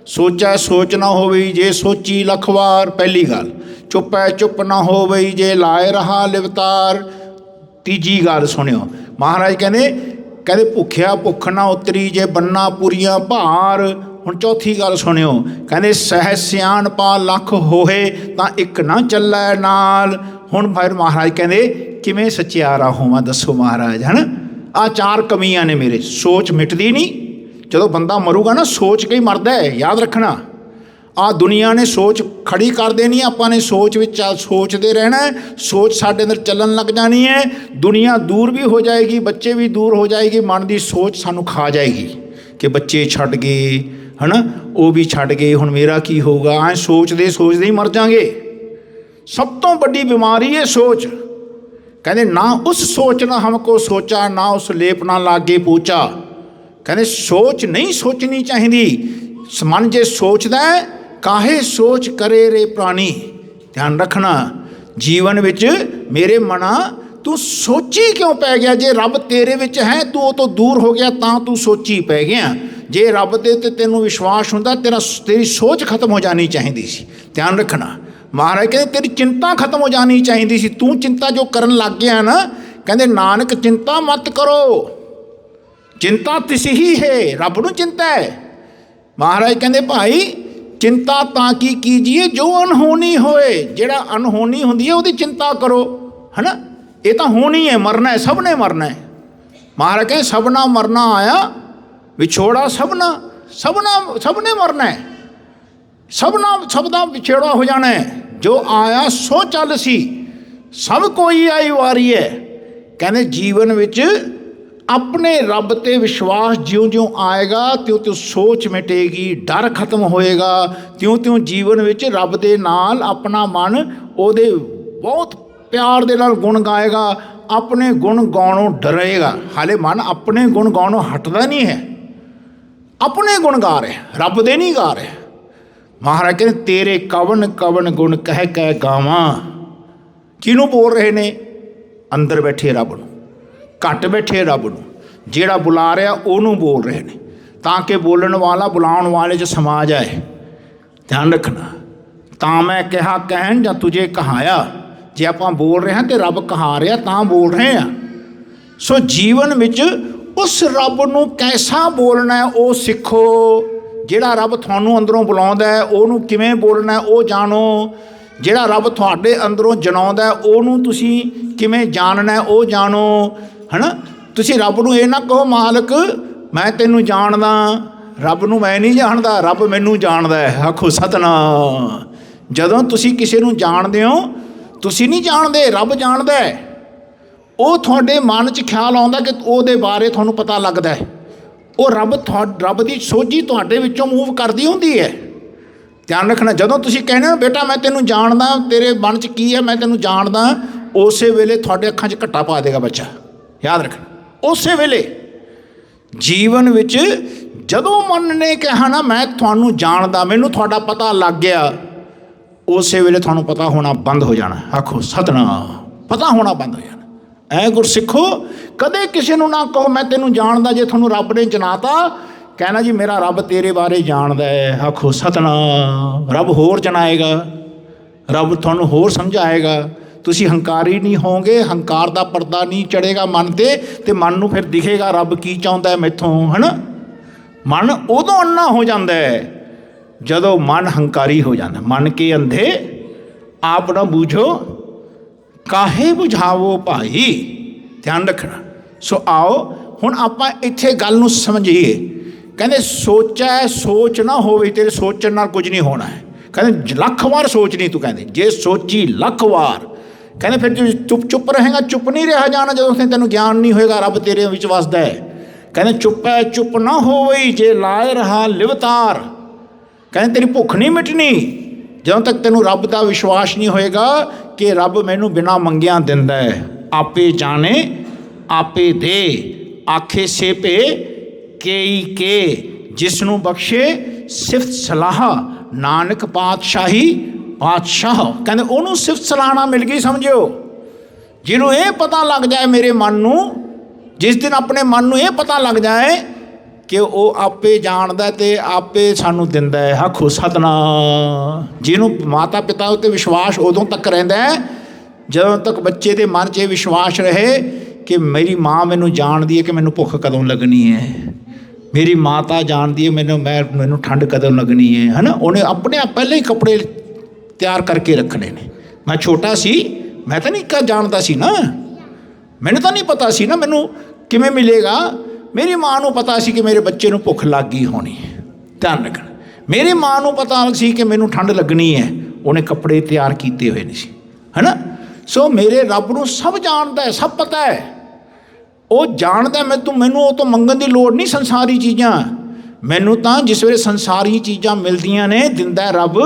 [SPEAKER 1] ਸੋਚੈ ਸੋਚ ਨਾ ਹੋਵੇ ਜੇ ਸੋਚੀ ਲੱਖ ਵਾਰ, ਪਹਿਲੀ ਗੱਲ। ਚੁੱਪੈ ਚੁੱਪ ਨਾ ਹੋਵੇ ਜੇ ਲਾਏ ਰਹਾ ਲਿਵਤਾਰ, ਤੀਜੀ ਗੱਲ ਸੁਣਿਓ। ਮਹਾਰਾਜ ਕਹਿੰਦੇ ਭੁੱਖਿਆ ਭੁੱਖ ਨਾ ਉਤਰੀ ਜੇ ਬੰਨਾ ਪੂਰੀਆਂ ਭਾਰ। ਹੁਣ ਚੌਥੀ ਗੱਲ ਸੁਣਿਓ, ਕਹਿੰਦੇ ਸਹਿ ਸਿਆਣਪਾ ਲੱਖ ਹੋਏ ਤਾਂ ਇੱਕ ਨਾ ਚੱਲੈ ਨਾਲ। ਹੁਣ ਫਿਰ ਮਹਾਰਾਜ ਕਹਿੰਦੇ ਕਿਵੇਂ ਸੱਚਿਆਰਾ ਹੋਵਾਂ ਦੱਸੋ ਮਹਾਰਾਜ, ਹੈ ਨਾ। ਆਹ 4 ਕਮੀਆਂ ਨੇ ਮੇਰੇ। ਸੋਚ ਮਿਟਦੀ ਨਹੀਂ, ਜਦੋਂ ਬੰਦਾ ਮਰੂਗਾ ਨਾ ਸੋਚ ਕੇ ਹੀ ਮਰਦਾ ਹੈ, ਯਾਦ ਰੱਖਣਾ। ਆਹ ਦੁਨੀਆ ਨੇ ਸੋਚ ਖੜੀ ਕਰ ਦੇਣੀ, ਆਪਾਂ ਨੇ ਸੋਚ ਵਿੱਚ ਸੋਚਦੇ ਰਹਿਣਾ। ਸੋਚ ਸਾਡੇ ਅੰਦਰ ਚੱਲਣ ਲੱਗ ਜਾਣੀ ਹੈ, ਦੁਨੀਆ ਦੂਰ ਵੀ ਹੋ ਜਾਏਗੀ, ਬੱਚੇ ਵੀ ਦੂਰ ਹੋ ਜਾਏਗੀ, ਮਨ ਦੀ ਸੋਚ ਸਾਨੂੰ ਖਾ ਜਾਏਗੀ ਕਿ ਬੱਚੇ ਛੱਡ ਗਏ, ਹੈ ਨਾ, ਉਹ ਵੀ ਛੱਡ ਗਏ, ਹੁਣ ਮੇਰਾ ਕੀ ਹੋਊਗਾ। ਐਂ ਸੋਚਦੇ ਸੋਚਦੇ ਹੀ ਮਰ ਜਾਵਾਂਗੇ। ਸਭ ਤੋਂ ਵੱਡੀ ਬਿਮਾਰੀ ਹੈ ਸੋਚ। ਕਹਿੰਦੇ ਨਾ ਉਸ ਸੋਚ ਨਾ ਹਮਕੋ ਸੋਚਾ, ਨਾ ਉਸ ਲੇਪ ਨਾ ਲਾਗੇ ਪੋਚਾ। ਕਹਿੰਦੇ ਸੋਚ ਨਹੀਂ ਸੋਚਣੀ ਚਾਹੀਦੀ। ਮਨ ਜੇ ਸੋਚਦਾ ਕਾਹੇ ਸੋਚ ਕਰੇ ਰੇ ਪ੍ਰਾਣੀ। ਧਿਆਨ ਰੱਖਣਾ ਜੀਵਨ ਵਿੱਚ ਮੇਰੇ ਮਨਾ ਤੂੰ ਸੋਚੀ ਕਿਉਂ ਪੈ ਗਿਆ। ਜੇ ਰੱਬ ਤੇਰੇ ਵਿੱਚ ਹੈ, ਤੂੰ ਉਹ ਤੋਂ ਦੂਰ ਹੋ ਗਿਆ ਤਾਂ ਤੂੰ ਸੋਚੀ ਪੈ ਗਿਆ। ਜੇ ਰੱਬ ਦੇ ਤੇ ਤੈਨੂੰ ਵਿਸ਼ਵਾਸ ਹੁੰਦਾ, ਤੇਰੀ ਸੋਚ ਖਤਮ ਹੋ ਜਾਣੀ ਚਾਹੀਦੀ ਸੀ। ਧਿਆਨ ਰੱਖਣਾ ਮਹਾਰਾਜ ਕਹਿੰਦੇ ਤੇਰੀ ਚਿੰਤਾ ਖਤਮ ਹੋ ਜਾਣੀ ਚਾਹੀਦੀ ਸੀ। ਤੂੰ ਚਿੰਤਾ ਜੋ ਕਰਨ ਲੱਗ ਗਿਆ ਨਾ, ਕਹਿੰਦੇ ਨਾਨਕ ਚਿੰਤਾ ਮਤ ਕਰੋ, ਚਿੰਤਾ ਤਿਸ ਹੀ ਹੈ। ਰੱਬ ਨੂੰ ਚਿੰਤਾ ਹੈ। ਮਹਾਰਾਜ ਕਹਿੰਦੇ ਭਾਈ ਚਿੰਤਾ ਤਾਂ ਕੀ ਕੀਜੀਏ ਜੋ ਅਨਹੋਣੀ ਹੋਏ। ਜਿਹੜਾ ਅਨਹੋਣੀ ਹੁੰਦੀ ਹੈ ਉਹਦੀ ਚਿੰਤਾ ਕਰੋ, ਹੈ ਨਾ। ਇਹ ਤਾਂ ਹੋਣੀ ਹੈ, ਮਰਨਾ ਹੈ, ਸਭ ਨੇ ਮਰਨਾ ਹੈ। ਮਹਾਰਾਜ ਕਹਿੰਦੇ ਸਭਨਾ ਮਰਨਾ ਆਇਆ ਵਿਛੋੜਾ, ਸਭ ਨੇ ਮਰਨਾ ਹੈ, ਸਭ ਦਾ ਵਿਛੋੜਾ ਹੋ ਜਾਣਾ ਹੈ। ਜੋ ਆਇਆ ਸੋ ਚੱਲ ਸੀ, ਸਭ ਕੋਈ ਆਈ ਵਾਰੀ ਹੈ। ਕਹਿੰਦੇ ਜੀਵਨ ਵਿੱਚ ਆਪਣੇ ਰੱਬ 'ਤੇ ਵਿਸ਼ਵਾਸ ਜਿਉਂ ਆਏਗਾ ਤਿਉਂ ਸੋਚ ਮਿਟੇਗੀ, ਡਰ ਖਤਮ ਹੋਏਗਾ। ਤਿਉਂ ਜੀਵਨ ਵਿੱਚ ਰੱਬ ਦੇ ਨਾਲ ਆਪਣਾ ਮਨ ਉਹਦੇ ਬਹੁਤ ਪਿਆਰ ਦੇ ਨਾਲ ਗੁਣ ਗਾਏਗਾ, ਆਪਣੇ ਗੁਣ ਗਾਉਣੋਂ ਡਰੇਗਾ। ਹਾਲੇ ਮਨ ਆਪਣੇ ਗੁਣ ਗਾਉਣੋਂ ਹਟਦਾ ਨਹੀਂ ਹੈ, ਆਪਣੇ ਗੁਣ ਗਾ ਰਿਹਾ, ਰੱਬ ਦੇ ਨਹੀਂ ਗਾ ਰਿਹਾ। ਮਹਾਰਾਜ ਕਹਿੰਦੇ ਤੇਰੇ ਕਵਨ ਕਵਨ ਗੁਣ ਕਹਿ ਗਾਵਾਂ। ਕਿਹਨੂੰ ਬੋਲ ਰਹੇ ਨੇ? ਅੰਦਰ ਬੈਠੇ ਰੱਬ ਨੂੰ, ਘੱਟ ਬੈਠੇ ਰੱਬ ਨੂੰ। ਜਿਹੜਾ ਬੁਲਾ ਰਿਹਾ ਉਹਨੂੰ ਬੋਲ ਰਹੇ ਨੇ, ਤਾਂ ਕਿ ਬੋਲਣ ਵਾਲਾ ਬੁਲਾਉਣ ਵਾਲੇ 'ਚ ਸਮਾ ਜਾਏ। ਧਿਆਨ ਰੱਖਣਾ। ਤਾਂ ਮੈਂ ਕਿਹਾ ਕਹਿਣ ਜਾਂ ਤੁਝੇ ਕਹਾਇਆ। ਜੇ ਆਪਾਂ ਬੋਲ ਰਹੇ ਹਾਂ ਅਤੇ ਰੱਬ ਕਹਾ ਰਿਹਾ ਤਾਂ ਬੋਲ ਰਹੇ ਹਾਂ। ਸੋ ਜੀਵਨ ਵਿੱਚ ਉਸ ਰੱਬ ਨੂੰ ਕੈਸਾ ਬੋਲਣਾ ਉਹ ਸਿੱਖੋ। ਜਿਹੜਾ ਰੱਬ ਤੁਹਾਨੂੰ ਅੰਦਰੋਂ ਬੁਲਾਉਂਦਾ ਹੈ ਉਹਨੂੰ ਕਿਵੇਂ ਬੋਲਣਾ ਉਹ ਜਾਣੋ। ਜਿਹੜਾ ਰੱਬ ਤੁਹਾਡੇ ਅੰਦਰੋਂ ਜਨਾਉਂਦਾ ਉਹਨੂੰ ਤੁਸੀਂ ਕਿਵੇਂ ਜਾਣਨਾ ਉਹ ਜਾਣੋ, ਹੈ ਨਾ। ਤੁਸੀਂ ਰੱਬ ਨੂੰ ਇਹ ਨਾ ਕਹੋ ਮਾਲਕ ਮੈਂ ਤੈਨੂੰ ਜਾਣਦਾ, ਰੱਬ ਨੂੰ ਮੈਂ ਨਹੀਂ ਜਾਣਦਾ, ਰੱਬ ਮੈਨੂੰ ਜਾਣਦਾ ਹੈ। ਆਖੋ ਸਤਿਨਾਮ। ਜਦੋਂ ਤੁਸੀਂ ਕਿਸੇ ਨੂੰ ਜਾਣਦੇ ਹੋ, ਤੁਸੀਂ ਨਹੀਂ ਜਾਣਦੇ, ਰੱਬ ਜਾਣਦਾ ਹੈ। ਉਹ ਤੁਹਾਡੇ ਮਨ 'ਚ ਖਿਆਲ ਆਉਂਦਾ ਕਿ ਉਹਦੇ ਬਾਰੇ ਤੁਹਾਨੂੰ ਪਤਾ ਲੱਗਦਾ ਹੈ। ਉਹ ਰੱਬ ਦੀ ਸੋਝੀ ਤੁਹਾਡੇ ਵਿੱਚੋਂ ਮੂਵ ਕਰਦੀ ਹੁੰਦੀ ਹੈ। ਧਿਆਨ ਰੱਖਣਾ। ਜਦੋਂ ਤੁਸੀਂ ਕਹਿੰਦੇ ਹੋ ਬੇਟਾ ਮੈਂ ਤੈਨੂੰ ਜਾਣਦਾ, ਤੇਰੇ ਮਨ 'ਚ ਕੀ ਹੈ ਮੈਂ ਤੈਨੂੰ ਜਾਣਦਾ, ਉਸੇ ਵੇਲੇ ਤੁਹਾਡੇ ਅੱਖਾਂ 'ਚ ਘੱਟਾ ਪਾ ਦੇਗਾ ਬੱਚਾ। ਯਾਦ ਰੱਖਣਾ। ਉਸੇ ਵੇਲੇ ਜੀਵਨ ਵਿੱਚ ਜਦੋਂ ਮਨ ਨੇ ਕਿਹਾ ਨਾ ਮੈਂ ਤੁਹਾਨੂੰ ਜਾਣਦਾ, ਮੈਨੂੰ ਤੁਹਾਡਾ ਪਤਾ ਲੱਗ ਗਿਆ, ਉਸੇ ਵੇਲੇ ਤੁਹਾਨੂੰ ਪਤਾ ਹੋਣਾ ਬੰਦ ਹੋ ਜਾਣਾ। ਆਖੋ ਸਤਿਨਾਮ। ਪਤਾ ਹੋਣਾ ਬੰਦ ਹੋ ਜਾਣਾ। ਐ ਗੁਰਸਿੱਖੋ ਕਦੇ ਕਿਸੇ ਨੂੰ ਨਾ ਕਹੋ ਮੈਂ ਤੈਨੂੰ ਜਾਣਦਾ। ਜੇ ਤੁਹਾਨੂੰ ਰੱਬ ਨੇ ਜਨਾਤਾ, ਕਹਿਣਾ ਜੀ ਮੇਰਾ ਰੱਬ ਤੇਰੇ ਬਾਰੇ ਜਾਣਦਾ ਹੈ। ਆਖੋ ਸਤਿਨਾਮ। ਰੱਬ ਹੋਰ ਜਨਾਏਗਾ, ਰੱਬ ਤੁਹਾਨੂੰ ਹੋਰ ਸਮਝਾਏਗਾ, ਤੁਸੀਂ ਹੰਕਾਰੀ ਨਹੀਂ ਹੋਵੋਗੇ, ਹੰਕਾਰ ਦਾ ਪਰਦਾ ਨਹੀਂ ਚੜ੍ਹੇਗਾ ਮਨ ਤੇ ਮਨ ਨੂੰ ਫਿਰ ਦਿਖੇਗਾ ਰੱਬ ਕੀ ਚਾਹੁੰਦਾ ਹੈ ਮੈਥੋਂ, ਹੈ ਨਾ। ਮਨ ਉਦੋਂ ਅੰਨਾ ਹੋ ਜਾਂਦਾ ਹੈ ਜਦੋਂ ਮਨ ਹੰਕਾਰੀ ਹੋ ਜਾਂਦਾ। ਮਨ ਕੇ ਅੰਧੇ ਆਪ ਨਾ ਬੂਝੋ ਕਾਹੇ ਬੁਝਾਵੋ ਭਾਈ, ਧਿਆਨ ਰੱਖਣਾ। ਸੋ ਆਓ ਹੁਣ ਆਪਾਂ ਇੱਥੇ ਗੱਲ ਨੂੰ ਸਮਝੀਏ। ਕਹਿੰਦੇ ਸੋਚੈ ਸੋਚ ਨਾ ਹੋਵੇ, ਤੇਰੇ ਸੋਚਣ ਨਾਲ ਕੁਝ ਨਹੀਂ ਹੋਣਾ ਹੈ। ਕਹਿੰਦੇ ਲੱਖ ਵਾਰ ਸੋਚ ਨਹੀਂ, ਤੂੰ ਕਹਿੰਦੇ ਜੇ ਸੋਚੀ ਲੱਖ ਵਾਰ, ਕਹਿੰਦੇ ਫਿਰ ਤੂੰ ਚੁੱਪ ਰਹੇਗਾ। ਚੁੱਪ ਨਹੀਂ ਰਿਹਾ ਜਾਣਾ ਜਦੋਂ ਤੈਨੂੰ ਗਿਆਨ ਨਹੀਂ ਹੋਏਗਾ ਰੱਬ ਤੇਰੇ ਵਿੱਚ ਵਸਦਾ ਹੈ। ਕਹਿੰਦੇ ਚੁੱਪੈ ਚੁੱਪ ਨਾ ਹੋਵੇ ਜੇ ਲਾਏ ਰਹਾ ਲਿਵਤਾਰ, ਕਹਿੰਦੇ ਤੇਰੀ ਭੁੱਖ ਨਹੀਂ ਮਿਟਣੀ ਜਦੋਂ ਤੱਕ ਤੈਨੂੰ ਰੱਬ ਦਾ ਵਿਸ਼ਵਾਸ ਨਹੀਂ ਹੋਏਗਾ ਕਿ ਰੱਬ ਮੈਨੂੰ ਬਿਨਾਂ ਮੰਗਿਆਂ ਦਿੰਦਾ ਹੈ। ਆਪੇ ਜਾਣੇ ਆਪੇ ਦੇ ਆਖੇ ਸੇ ਭੇ ਕੇਈ ਕੇ, ਜਿਸ ਨੂੰ ਬਖਸ਼ੇ ਸਿਫਤ ਸਲਾਹ ਨਾਨਕ ਪਾਤਸ਼ਾਹੀ ਪਾਤਸ਼ਾਹ। ਕਹਿੰਦੇ ਉਹਨੂੰ ਸਿਫਤ ਸਲਾਹਣਾ ਮਿਲ ਗਈ ਸਮਝਿਓ। ਜਿਹਨੂੰ ਇਹ ਪਤਾ ਲੱਗ ਜਾਏ ਮੇਰੇ ਮਨ ਨੂੰ, ਜਿਸ ਦਿਨ ਆਪਣੇ ਮਨ ਨੂੰ ਇਹ ਪਤਾ ਲੱਗ ਜਾਏ ਕਿ ਉਹ ਆਪੇ ਜਾਣਦਾ ਅਤੇ ਆਪੇ ਸਾਨੂੰ ਦਿੰਦਾ ਹੈ। ਆਖੋ ਸਤਿਨਾਮ। ਜਿਹਨੂੰ ਮਾਤਾ ਪਿਤਾ ਉੱਤੇ ਵਿਸ਼ਵਾਸ ਉਦੋਂ ਤੱਕ ਰਹਿੰਦਾ ਹੈ ਜਦੋਂ ਤੱਕ ਬੱਚੇ ਦੇ ਮਨ 'ਚ ਇਹ ਵਿਸ਼ਵਾਸ ਰਹੇ ਕਿ ਮੇਰੀ ਮਾਂ ਮੈਨੂੰ ਜਾਣਦੀ ਹੈ ਕਿ ਮੈਨੂੰ ਭੁੱਖ ਕਦੋਂ ਲੱਗਣੀ ਹੈ, ਮੇਰੀ ਮਾਤਾ ਜਾਣਦੀ ਹੈ ਮੈਨੂੰ ਠੰਡ ਕਦੋਂ ਲੱਗਣੀ ਹੈ ਨਾ। ਉਹਨੇ ਆਪਣੇ ਆਪ ਪਹਿਲਾਂ ਹੀ ਕੱਪੜੇ ਤਿਆਰ ਕਰਕੇ ਰੱਖਣੇ ਨੇ। ਮੈਂ ਛੋਟਾ ਸੀ, ਮੈਂ ਤਾਂ ਨਹੀਂ ਜਾਣਦਾ ਸੀ ਨਾ, ਮੈਨੂੰ ਤਾਂ ਨਹੀਂ ਪਤਾ ਸੀ ਨਾ ਮੈਨੂੰ ਕਿਵੇਂ ਮਿਲੇਗਾ। ਮੇਰੀ ਮਾਂ ਨੂੰ ਪਤਾ ਸੀ ਕਿ ਮੇਰੇ ਬੱਚੇ ਨੂੰ ਭੁੱਖ ਲੱਗ ਗਈ ਹੋਣੀ, ਧਿਆਨ ਰੱਖਣਾ। ਮੇਰੀ ਮਾਂ ਨੂੰ ਪਤਾ ਸੀ ਕਿ ਮੈਨੂੰ ਠੰਡ ਲੱਗਣੀ ਹੈ, ਉਹਨੇ ਕੱਪੜੇ ਤਿਆਰ ਕੀਤੇ ਹੋਏ ਨਹੀਂ ਸੀ, ਹੈ ਨਾ। ਸੋ ਮੇਰੇ ਰੱਬ ਨੂੰ ਸਭ ਜਾਣਦਾ ਹੈ, ਸਭ ਪਤਾ ਹੈ। ਉਹ ਜਾਣਦਾ ਮੈਨੂੰ ਉਹ ਤੋਂ ਮੰਗਣ ਦੀ ਲੋੜ ਨਹੀਂ। ਸੰਸਾਰੀ ਚੀਜ਼ਾਂ ਮੈਨੂੰ ਤਾਂ ਜਿਸ ਵੇਲੇ ਸੰਸਾਰੀ ਚੀਜ਼ਾਂ ਮਿਲਦੀਆਂ ਨੇ ਦਿੰਦਾ ਰੱਬ,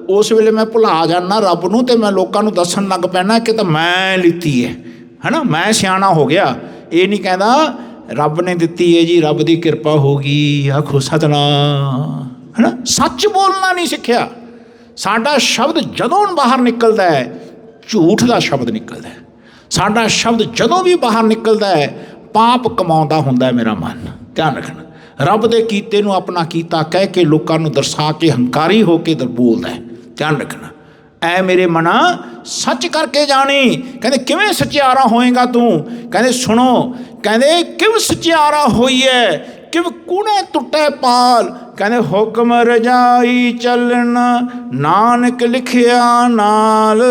[SPEAKER 1] ਉਸ ਵੇਲੇ ਮੈਂ ਭੁਲਾ ਜਾਂਦਾ ਰੱਬ ਨੂੰ ਅਤੇ ਮੈਂ ਲੋਕਾਂ ਨੂੰ ਦੱਸਣ ਲੱਗ ਪੈਣਾ ਕਿ ਤਾਂ ਮੈਂ ਲਿੱਤੀ ਹੈ ਨਾ, ਮੈਂ ਸਿਆਣਾ ਹੋ ਗਿਆ। ਇਹ ਨਹੀਂ ਕਹਿੰਦਾ ਰੱਬ ਨੇ ਦਿੱਤੀ ਹੈ ਜੀ, ਰੱਬ ਦੀ ਕਿਰਪਾ ਹੋ ਗਈ। ਆਖੋ ਸਤਿਨਾਮ, ਹੈ ਨਾ। ਸੱਚ ਬੋਲਣਾ ਨਹੀਂ ਸਿੱਖਿਆ। ਸਾਡਾ ਸ਼ਬਦ ਜਦੋਂ ਬਾਹਰ ਨਿਕਲਦਾ ਹੈ ਝੂਠ ਦਾ ਸ਼ਬਦ ਨਿਕਲਦਾ ਹੈ। ਸਾਡਾ ਸ਼ਬਦ ਜਦੋਂ ਵੀ ਬਾਹਰ ਨਿਕਲਦਾ ਹੈ ਪਾਪ ਕਮਾਉਂਦਾ ਹੁੰਦਾ ਹੈ ਮੇਰਾ ਮਨ, ਧਿਆਨ ਰੱਖਣਾ। ਰੱਬ ਦੇ ਕੀਤੇ ਨੂੰ ਆਪਣਾ ਕੀਤਾ ਕਹਿ ਕੇ ਲੋਕਾਂ ਨੂੰ ਦਰਸਾ ਕੇ ਹੰਕਾਰੀ ਹੋ ਕੇ ਬੋਲਦਾ ਹੈ, ਧਿਆਨ ਰੱਖਣਾ। ਐ ਮੇਰੇ ਮਨਾ ਸੱਚ ਕਰਕੇ ਜਾਣੀ। ਕਹਿੰਦੇ ਕਿਵੇਂ ਸੱਚਿਆਰਾ ਹੋਏਗਾ ਤੂੰ? ਕਹਿੰਦੇ ਸੁਣੋ, ਕਹਿੰਦੇ ਕਿਵੇਂ ਸੱਚਿਆਰਾ ਹੋਈਏ, ਕਿਵ ਕੂਣੇ ਟੁੱਟੇ ਪਾਲ। ਕਹਿੰਦੇ ਹੁਕਮ ਰਜਾਈ ਚੱਲਣ ਨਾਨਕ ਲਿਖਿਆ ਨਾਲ।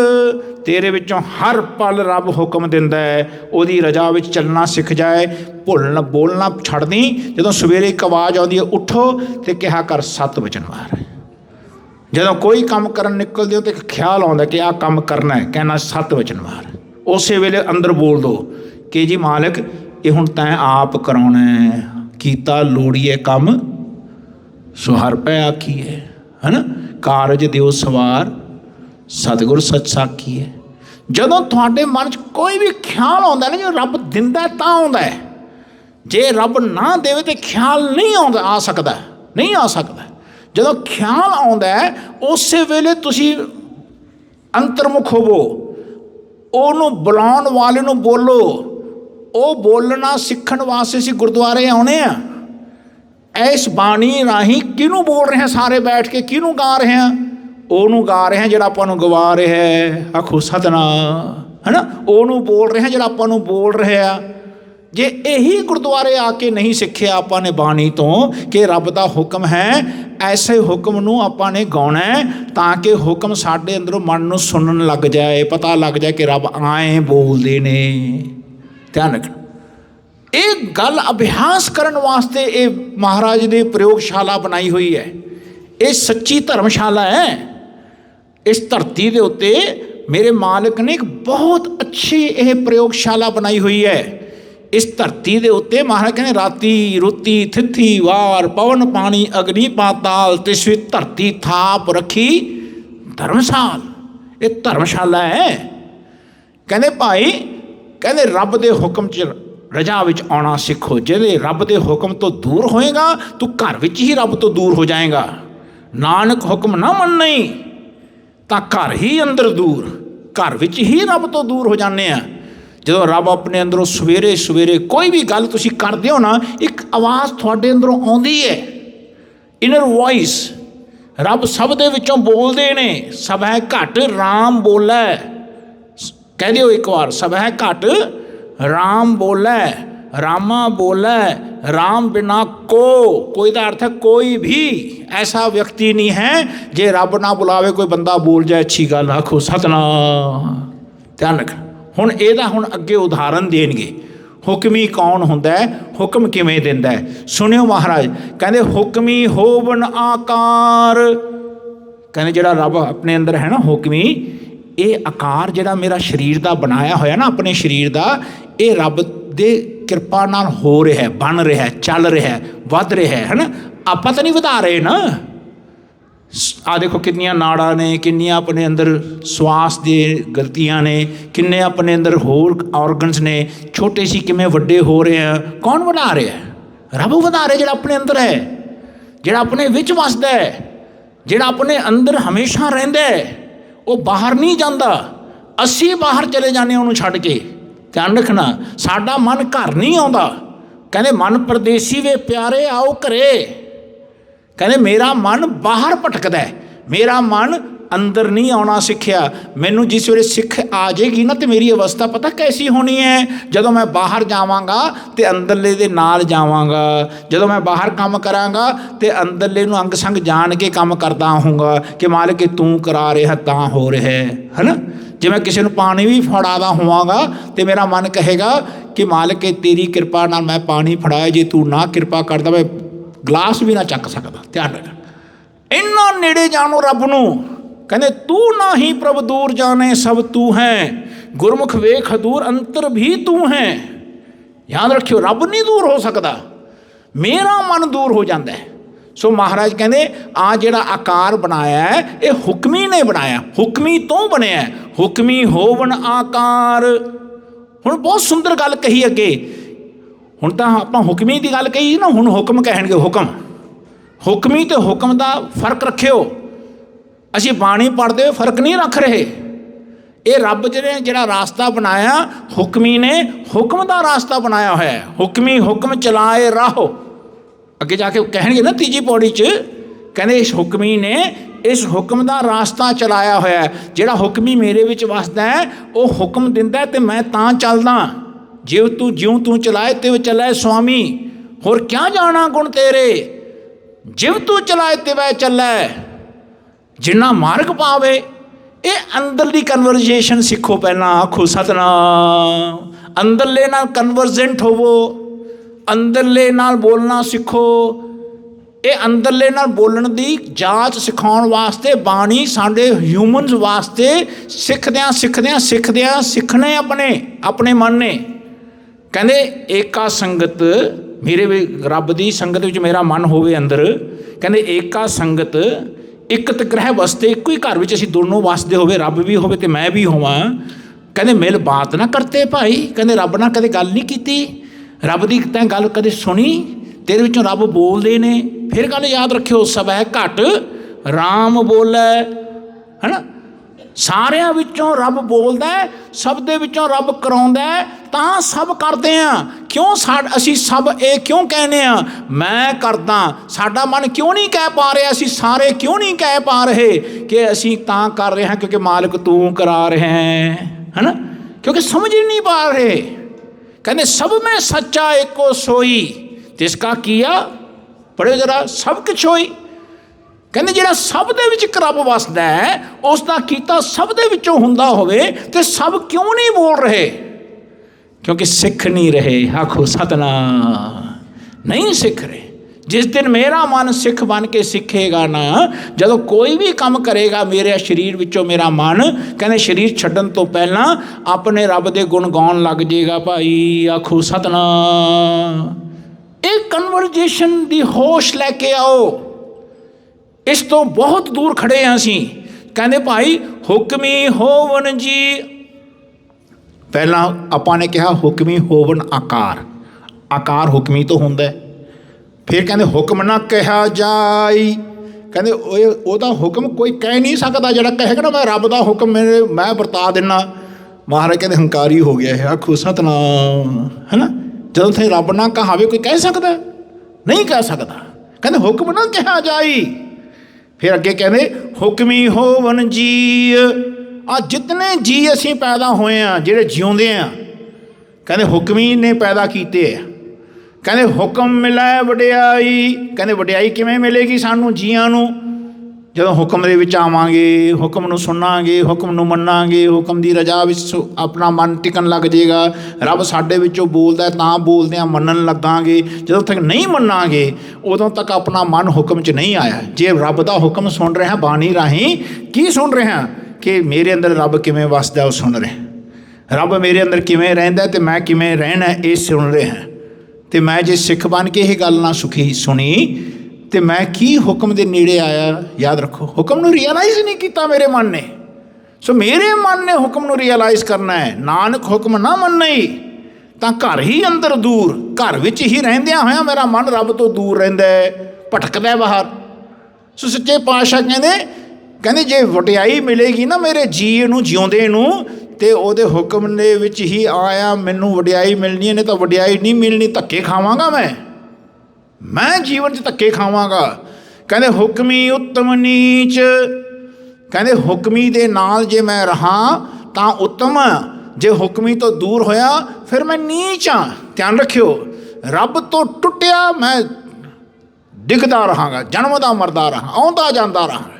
[SPEAKER 1] ਤੇਰੇ ਵਿੱਚੋਂ ਹਰ ਪਲ ਰੱਬ ਹੁਕਮ ਦਿੰਦਾ ਹੈ, ਉਹਦੀ ਰਜਾ ਵਿੱਚ ਚੱਲਣਾ ਸਿੱਖ ਜਾਏ। ਭੁੱਲਣਾ ਬੋਲਣਾ ਛੱਡ ਦੀ। ਜਦੋਂ ਸਵੇਰੇ ਇੱਕ ਆਵਾਜ਼ ਆਉਂਦੀ ਹੈ ਉੱਠੋ ਅਤੇ ਕਿਹਾ ਕਰ 7 ਵਚਨ ਵਾਰ। ਜਦੋਂ ਕੋਈ ਕੰਮ ਕਰਨ ਨਿਕਲਦੇ ਹੋ ਤਾਂ ਇੱਕ ਖਿਆਲ ਆਉਂਦਾ ਕਿ ਆਹ ਕੰਮ ਕਰਨਾ ਹੈ, ਕਹਿਣਾ 7 ਵਚਨ ਵਾਰ। ਉਸੇ ਵੇਲੇ ਅੰਦਰ ਬੋਲ ਦਿਓ ਕਿ ਜੀ ਮਾਲਕ ਇਹ ਹੁਣ ਤੈਂ ਆਪ ਕਰਾਉਣਾ ਹੈ, ਕੀਤਾ ਲੋੜੀਏ ਕੰਮ ਸੁਹਰ ਪੈ ਆਖੀਏ, ਹੈ ਨਾ। ਕਾਰਜ ਦਿਓ ਸਵਾਰ ਸਤਿਗੁਰ ਸੱਚ ਸਾਖੀਏ। ਜਦੋਂ ਤੁਹਾਡੇ ਮਨ 'ਚ ਕੋਈ ਵੀ ਖਿਆਲ ਆਉਂਦਾ ਨਾ, ਜੋ ਰੱਬ ਦਿੰਦਾ ਤਾਂ ਆਉਂਦਾ ਹੈ। ਜੇ ਰੱਬ ਨਾ ਦੇਵੇ ਤਾਂ ਖਿਆਲ ਨਹੀਂ ਆ ਸਕਦਾ, ਨਹੀਂ ਆ ਸਕਦਾ। ਜਦੋਂ ਖਿਆਲ ਆਉਂਦਾ ਉਸੇ ਵੇਲੇ ਤੁਸੀਂ ਅੰਤਰਮੁਖ ਹੋਵੋ, ਉਹਨੂੰ ਬੁਲਾਉਣ ਵਾਲੇ ਨੂੰ ਬੋਲੋ। ਉਹ ਬੋਲਣਾ ਸਿੱਖਣ ਵਾਸਤੇ ਅਸੀਂ ਗੁਰਦੁਆਰੇ ਆਉਣੇ ਆ। ਇਸ ਬਾਣੀ ਰਾਹੀਂ ਕਿਹਨੂੰ ਬੋਲ ਰਹੇ ਹਾਂ? ਸਾਰੇ ਬੈਠ ਕੇ ਕਿਹਨੂੰ ਗਾ ਰਹੇ ਹਾਂ? ਉਹਨੂੰ ਗਾ ਰਹੇ ਹਾਂ ਜਿਹੜਾ ਆਪਾਂ ਨੂੰ ਗਵਾ ਰਿਹਾ ਹੈ। ਆਖੋ ਸਤਿਨਾਮ, ਹੈ ਨਾ। ਉਹਨੂੰ ਬੋਲ ਰਹੇ ਹਾਂ ਜਿਹੜਾ ਆਪਾਂ ਨੂੰ ਬੋਲ ਰਿਹਾ। ਜੇ ਇਹੀ ਗੁਰਦੁਆਰੇ ਆ ਕੇ ਨਹੀਂ ਸਿੱਖਿਆ ਆਪਾਂ ਨੇ ਬਾਣੀ ਤੋਂ ਕਿ ਰੱਬ ਦਾ ਹੁਕਮ ਹੈ, ਐਸੇ ਹੁਕਮ ਨੂੰ ਆਪਾਂ ਨੇ ਗਾਉਣਾ ਤਾਂ ਕਿ ਹੁਕਮ ਸਾਡੇ ਅੰਦਰੋਂ ਮਨ ਨੂੰ ਸੁਣਨ ਲੱਗ ਜਾਏ, ਪਤਾ ਲੱਗ ਜਾਏ ਕਿ ਰੱਬ ਆਏ ਬੋਲਦੇ ਨੇ। ਧਿਆਨ ਰੱਖਣਾ। ਇਹ ਗੱਲ ਅਭਿਆਸ ਕਰਨ ਵਾਸਤੇ ਇਹ ਮਹਾਰਾਜ ਨੇ ਪ੍ਰਯੋਗਸ਼ਾਲਾ ਬਣਾਈ ਹੋਈ ਹੈ। ਇਹ ਸੱਚੀ ਧਰਮਸ਼ਾਲਾ ਹੈ। ਇਸ ਧਰਤੀ ਦੇ ਉੱਤੇ ਮੇਰੇ ਮਾਲਕ ਨੇ ਇੱਕ ਬਹੁਤ ਅੱਛੀ ਇਹ ਪ੍ਰਯੋਗਸ਼ਾਲਾ ਬਣਾਈ ਹੋਈ ਹੈ। ਇਸ ਧਰਤੀ ਦੇ ਉੱਤੇ ਮਹਾਰਾਜ ਕਹਿੰਦੇ ਰਾਤੀ ਰੁੱਤੀ ਥਿੱਥੀ ਵਾਰ ਪਵਨ ਪਾਣੀ ਅਗਨੀ ਪਾਤਾਲ ਤਿਸ ਵਿੱਚ ਧਰਤੀ ਥਾਪ ਰੱਖੀ ਧਰਮਸਾਲ। ਇਹ ਧਰਮਸ਼ਾਲਾ ਹੈ। ਕਹਿੰਦੇ ਭਾਈ, ਕਹਿੰਦੇ ਰੱਬ ਦੇ ਹੁਕਮ 'ਚ ਰਜਾ ਵਿੱਚ ਆਉਣਾ ਸਿੱਖੋ। ਜਿਹਦੇ ਰੱਬ ਦੇ ਹੁਕਮ ਤੋਂ ਦੂਰ ਹੋਏਗਾ ਤੂੰ ਘਰ ਵਿੱਚ ਹੀ ਰੱਬ ਤੋਂ ਦੂਰ ਹੋ ਜਾਏਗਾ। ਨਾਨਕ ਹੁਕਮ ਨਾ ਮੰਨਈ ਤਾਂ ਘਰ ਹੀ ਅੰਦਰ ਦੂਰ, ਘਰ ਵਿੱਚ ਹੀ ਰੱਬ ਤੋਂ ਦੂਰ ਹੋ ਜਾਂਦੇ ਆ। ਜਦੋਂ ਰੱਬ ਆਪਣੇ ਅੰਦਰੋਂ ਸਵੇਰੇ ਸਵੇਰੇ ਕੋਈ ਵੀ ਗੱਲ ਤੁਸੀਂ ਕਰਦੇ ਹੋ ਨਾ, ਇੱਕ ਆਵਾਜ਼ ਤੁਹਾਡੇ ਅੰਦਰੋਂ ਆਉਂਦੀ ਹੈ, ਇਨਰ ਵੋਇਸ। ਰੱਬ ਸਭ ਦੇ ਵਿੱਚੋਂ ਬੋਲਦੇ ਨੇ। ਸਭ ਹੈ ਘਟ ਰਾਮ ਬੋਲੇ, कह दिओ एक बार, सब है घट राम बोलै, रामा बोलै राम बिना कोई का अर्थ है कोई भी ऐसा व्यक्ति नहीं है जे रब ना बुलावे कोई बंदा बोल जाए अच्छी गल। आखो सतनाम। ध्यान रख। हुण इहदा हुण अगे उदाहरण देणगे हुक्मी कौन हुंदा है, हुक्म किवें दिंदा है। सुनियो महाराज कहंदे हुक्मी होवन आकार। कहंदे जिहड़ा रब अपने अंदर है ना हुक्मी, ये आकार जिहड़ा मेरा शरीर दा बनाया होया ना अपने शरीर दा, ये रब दे किरपा नाल हो रहा है, बन रहा है, चल रहा है, वध रहा है ना। आपां तां नहीं वधा रहे ना। आ देखो कितनियां नाड़ा ने, किन्नियां अपने अंदर श्वास दी गलतियां ने, किन्ने अपने अंदर होर ऑर्गनस ने, छोटे सी किवें वड्डे हो रहे हैं। कौन वधा रहा है? रब वधा रहा जिहड़ा अपने अंदर है, जिहड़ा अपने विच वसदा है, जिहड़ा अपने अंदर हमेशा रहिंदा है। वो बाहर नहीं जाता, असी बाहर चले जाने उन्होंने छड्ड के। ध्यान रखना, साडा मन घर नहीं आउंदा। कहंदे मन परदेसी वे प्यारे आओ घरे। कहंदे मेरा मन बाहर भटकदा है, मेरा मन अंदर नहीं आना सीखिया। मैनू जिस वेले सिख आ जाएगी ना तो मेरी अवस्था पता कैसी होनी है, जदों मैं बाहर जावांगा तो अंदरले दे नाल जावांगा, जदों मैं बाहर काम करांगा तो अंदरले नूं अंग संग जान के काम करदा होऊंगा कि मालिक तू करा रहा तां हो रहा है ना। जे मैं किसी नूं पानी भी फड़ादा होवांगा तो मेरा मन कहेगा कि मालिक तेरी किरपा नाल मैं पानी फड़ाया, जे तू ना किरपा करदा मैं गिलास भी ना चक सकदा। ध्यान रख। इन्ना नेड़े जानो रब नूं। कहते तू ना ही प्रभ दूर जाने सब तू है, गुरमुख वेख दूर अंतर भी तू है। याद रखियो रब नहीं दूर हो सकता, मेरा मन दूर हो जाता है। सो महाराज कहते आ जिहड़ा आकार बनाया है ये हुक्मी ने बनाया, हुक्मी तो बनया, हुक्मी होवन आकार। हुण बहुत सुंदर गल कही अगे। हुण तां आपां हुक्मी की गल कही ना, हुण हुक्म कहणगे। हुक्म हुक्मी तो हुक्म का फर्क रखियो। असीं बाणी पढ़ते हुए फर्क नहीं रख रहे। ये रब ने जिहड़ा रास्ता बनाया, हुक्मी ने हुक्म का रास्ता बनाया होया है। हुक्मी हुक्म चलाए राहो। अगे जाके कहणगे ना तीजी पौड़ी च, कहंदे इस हुक्मी ने इस हुक्म का रास्ता चलाया होया है। जिहड़ा हुक्मी मेरे विच वसदा है वो हुक्म दिंदा ते मैं तां चलदा। ज्यों तू चलाए तिव चलै स्वामी, होर क्या जाना गुण तेरे। जिव तू चलाए तिवै चलै, जिन्ना मार्ग पावे। ये अंदरली कन्वर्जेशन सीखो पहला। आखो सतनाम। अंदरले नाल कन्वर्जेंट होवो, अंदरले नाल बोलना सीखो। ये अंदरले नाल बोलण दी जांच सिखाउण वास्ते बाणी साडे ह्यूमनस वास्ते सिखदियां सिखने अपने मन ने। कहंदे एका संगत मेरे रब दी संगत विच मेरा मन होवे अंदर। कहंदे एका संगत इकत ग्रह वसते, एक ही घर में असीं दोनों वसदे होवे, रब भी होवे ते मैं भी होवां। कहंदे मिल बात ना करते भाई। कहंदे रब नाल कदे गल नहीं कीती, रब दी तैं गल कदे सुनी, तेरे विचों रब बोलदे ने। फिर गल याद रखियो, सब है घट राम बोलै, है ना। सारियां विचों रब बोलदा है, सब दे विचों रब कराउंदा है, तां सब करदे आ। क्यों असीं सब ये क्यों कहने आ मैं करदा, साडा मन क्यों नहीं कह पा रहे, असीं सारे क्यों नहीं कह पा रहे कि असीं तां कर रहे हैं क्योंकि मालिक तू करा रहे हैं, है ना। क्योंकि समझ ही नहीं पा रहे। कहते सब में सच्चा एको सोई, जिसका किया पढ़ो जरा सब कुछ होई। कहते जिहड़ा सब दे विच रब वसदा है, उसका कीता सब दे विचों हुंदा होवे ते सब क्यों नहीं बोल रहे? क्योंकि सिख नहीं रहे। आखो सतनाम। नहीं सिख रहे। जिस दिन मेरा मन सिख बन के सीखेगा ना, जदों कोई भी काम करेगा मेरे शरीर विचों मेरा मन, कहते शरीर छड्डण तो पहला अपने रब दे गुण गाउण लग जाएगा भाई। आखो सतनाम। एक कन्वर्जेशन दी होश लैके आओ। इस तो बहुत दूर खड़े हैं असीं। कहते भाई हुक्मी होवन जी। पहला आपां ने कहा हुक्मी होवन आकार, आकार हुक्मी तो हुंदा है। फिर कहते हुक्म ना कहा जाई। कहते ओहदा हुक्म कोई कह नहीं सकता। जिहड़ा कहेगा ना मैं रब दा हुक्म मैं बरता देना, महाराज कहते हंकारी हो गया है। आखो सतनाम, है ना। जदों थे रब ना कहावे कोई कह सकता? नहीं कह सकता। कहते हुक्म ना कहा जाई। फिर अगे कहते हुक्मी होवन जी ਆ ਜਿਤਨੇ ਜੀ ਅਸੀਂ ਪੈਦਾ ਹੋਏ ਆ ਜਿਹੜੇ ਜਿਉਂਦੇ ਆ, ਕਹਿੰਦੇ ਹੁਕਮੀ ਨੇ ਪੈਦਾ ਕੀਤੇ ਆ। ਕਹਿੰਦੇ ਹੁਕਮ ਮਿਲੈ ਵਡਿਆਈ, ਕਹਿੰਦੇ ਵਡਿਆਈ ਕਿਵੇਂ ਮਿਲੇਗੀ ਸਾਨੂੰ ਜੀਆਂ ਨੂੰ? ਜਦੋਂ ਹੁਕਮ ਦੇ ਵਿੱਚ ਆਵਾਂਗੇ, ਹੁਕਮ ਨੂੰ ਸੁਣਾਂਗੇ, ਹੁਕਮ ਨੂੰ ਮੰਨਾਂਗੇ, ਹੁਕਮ ਦੀ ਰਜਾ ਵਿੱਚ ਆਪਣਾ ਮਨ ਟਿਕਣ ਲੱਗ ਜਾਏਗਾ। ਰੱਬ ਸਾਡੇ ਵਿੱਚੋਂ ਬੋਲਦਾ ਤਾਂ ਬੋਲਦੇ ਆ, ਮੰਨਣ ਲੱਗਾਂਗੇ। ਜਦੋਂ ਤੱਕ ਨਹੀਂ ਮੰਨਾਂਗੇ ਉਦੋਂ ਤੱਕ ਆਪਣਾ ਮਨ ਹੁਕਮ 'ਚ ਨਹੀਂ ਆਇਆ। ਜੇ ਰੱਬ ਦਾ ਹੁਕਮ ਸੁਣ ਰਹੇ ਹਾਂ ਬਾਣੀ ਰਾਹੀਂ, ਕੀ ਸੁਣ ਰਹੇ ਹਾਂ ਕਿ ਮੇਰੇ ਅੰਦਰ ਰੱਬ ਕਿਵੇਂ ਵਸਦਾ ਉਹ ਸੁਣ ਰਹੇ, ਰੱਬ ਮੇਰੇ ਅੰਦਰ ਕਿਵੇਂ ਰਹਿੰਦਾ ਅਤੇ ਮੈਂ ਕਿਵੇਂ ਰਹਿਣਾ ਇਹ ਸੁਣ ਰਹੇ ਹਾਂ। ਅਤੇ ਮੈਂ ਜੇ ਸਿੱਖ ਬਣ ਕੇ ਇਹ ਗੱਲ ਨਾ ਸੁਣੀ ਅਤੇ ਮੈਂ ਕੀ ਹੁਕਮ ਦੇ ਨੇੜੇ ਆਇਆ? ਯਾਦ ਰੱਖੋ, ਹੁਕਮ ਨੂੰ ਰੀਅਲਾਈਜ਼ ਨਹੀਂ ਕੀਤਾ ਮੇਰੇ ਮਨ ਨੇ। ਸੋ ਮੇਰੇ ਮਨ ਨੇ ਹੁਕਮ ਨੂੰ ਰੀਅਲਾਈਜ਼ ਕਰਨਾ ਹੈ। ਨਾਨਕ ਹੁਕਮ ਨਾ ਮੰਨਈ ਤਾਂ ਘਰ ਹੀ ਅੰਦਰ ਦੂਰ, ਘਰ ਵਿੱਚ ਹੀ ਰਹਿੰਦਿਆਂ ਹੋਇਆਂ ਮੇਰਾ ਮਨ ਰੱਬ ਤੋਂ ਦੂਰ ਰਹਿੰਦਾ, ਭਟਕਦਾ ਬਾਹਰ। ਸੋ ਸੱਚੇ ਪਾਤਸ਼ਾਹ ਕਹਿੰਦੇ ਜੇ ਵਡਿਆਈ ਮਿਲੇਗੀ ਨਾ ਮੇਰੇ ਜੀਅ ਨੂੰ, ਜਿਉਂਦੇ ਨੂੰ, ਅਤੇ ਉਹਦੇ ਹੁਕਮ ਦੇ ਵਿੱਚ ਹੀ ਆਇਆ ਮੈਨੂੰ ਵਡਿਆਈ ਮਿਲਣੀ ਹੈ। ਨਹੀਂ ਤਾਂ ਵਡਿਆਈ ਨਹੀਂ ਮਿਲਣੀ, ਧੱਕੇ ਖਾਵਾਂਗਾ ਮੈਂ ਜੀਵਨ 'ਚ ਧੱਕੇ ਖਾਵਾਂਗਾ। ਕਹਿੰਦੇ ਹੁਕਮੀ ਉੱਤਮ ਨੀਚ, ਕਹਿੰਦੇ ਹੁਕਮੀ ਦੇ ਨਾਲ ਜੇ ਮੈਂ ਰਹਾਂ ਤਾਂ ਉੱਤਮ, ਜੇ ਹੁਕਮੀ ਤੋਂ ਦੂਰ ਹੋਇਆ ਫਿਰ ਮੈਂ ਨੀਚ ਹਾਂ। ਧਿਆਨ ਰੱਖਿਓ, ਰੱਬ ਤੋਂ ਟੁੱਟਿਆ ਮੈਂ ਡਿੱਗਦਾ ਰਹਾਂਗਾ, ਜਨਮਦਾ ਮਰਦਾ ਰਹਾਂ, ਆਉਂਦਾ ਜਾਂਦਾ ਰਹਾਂ।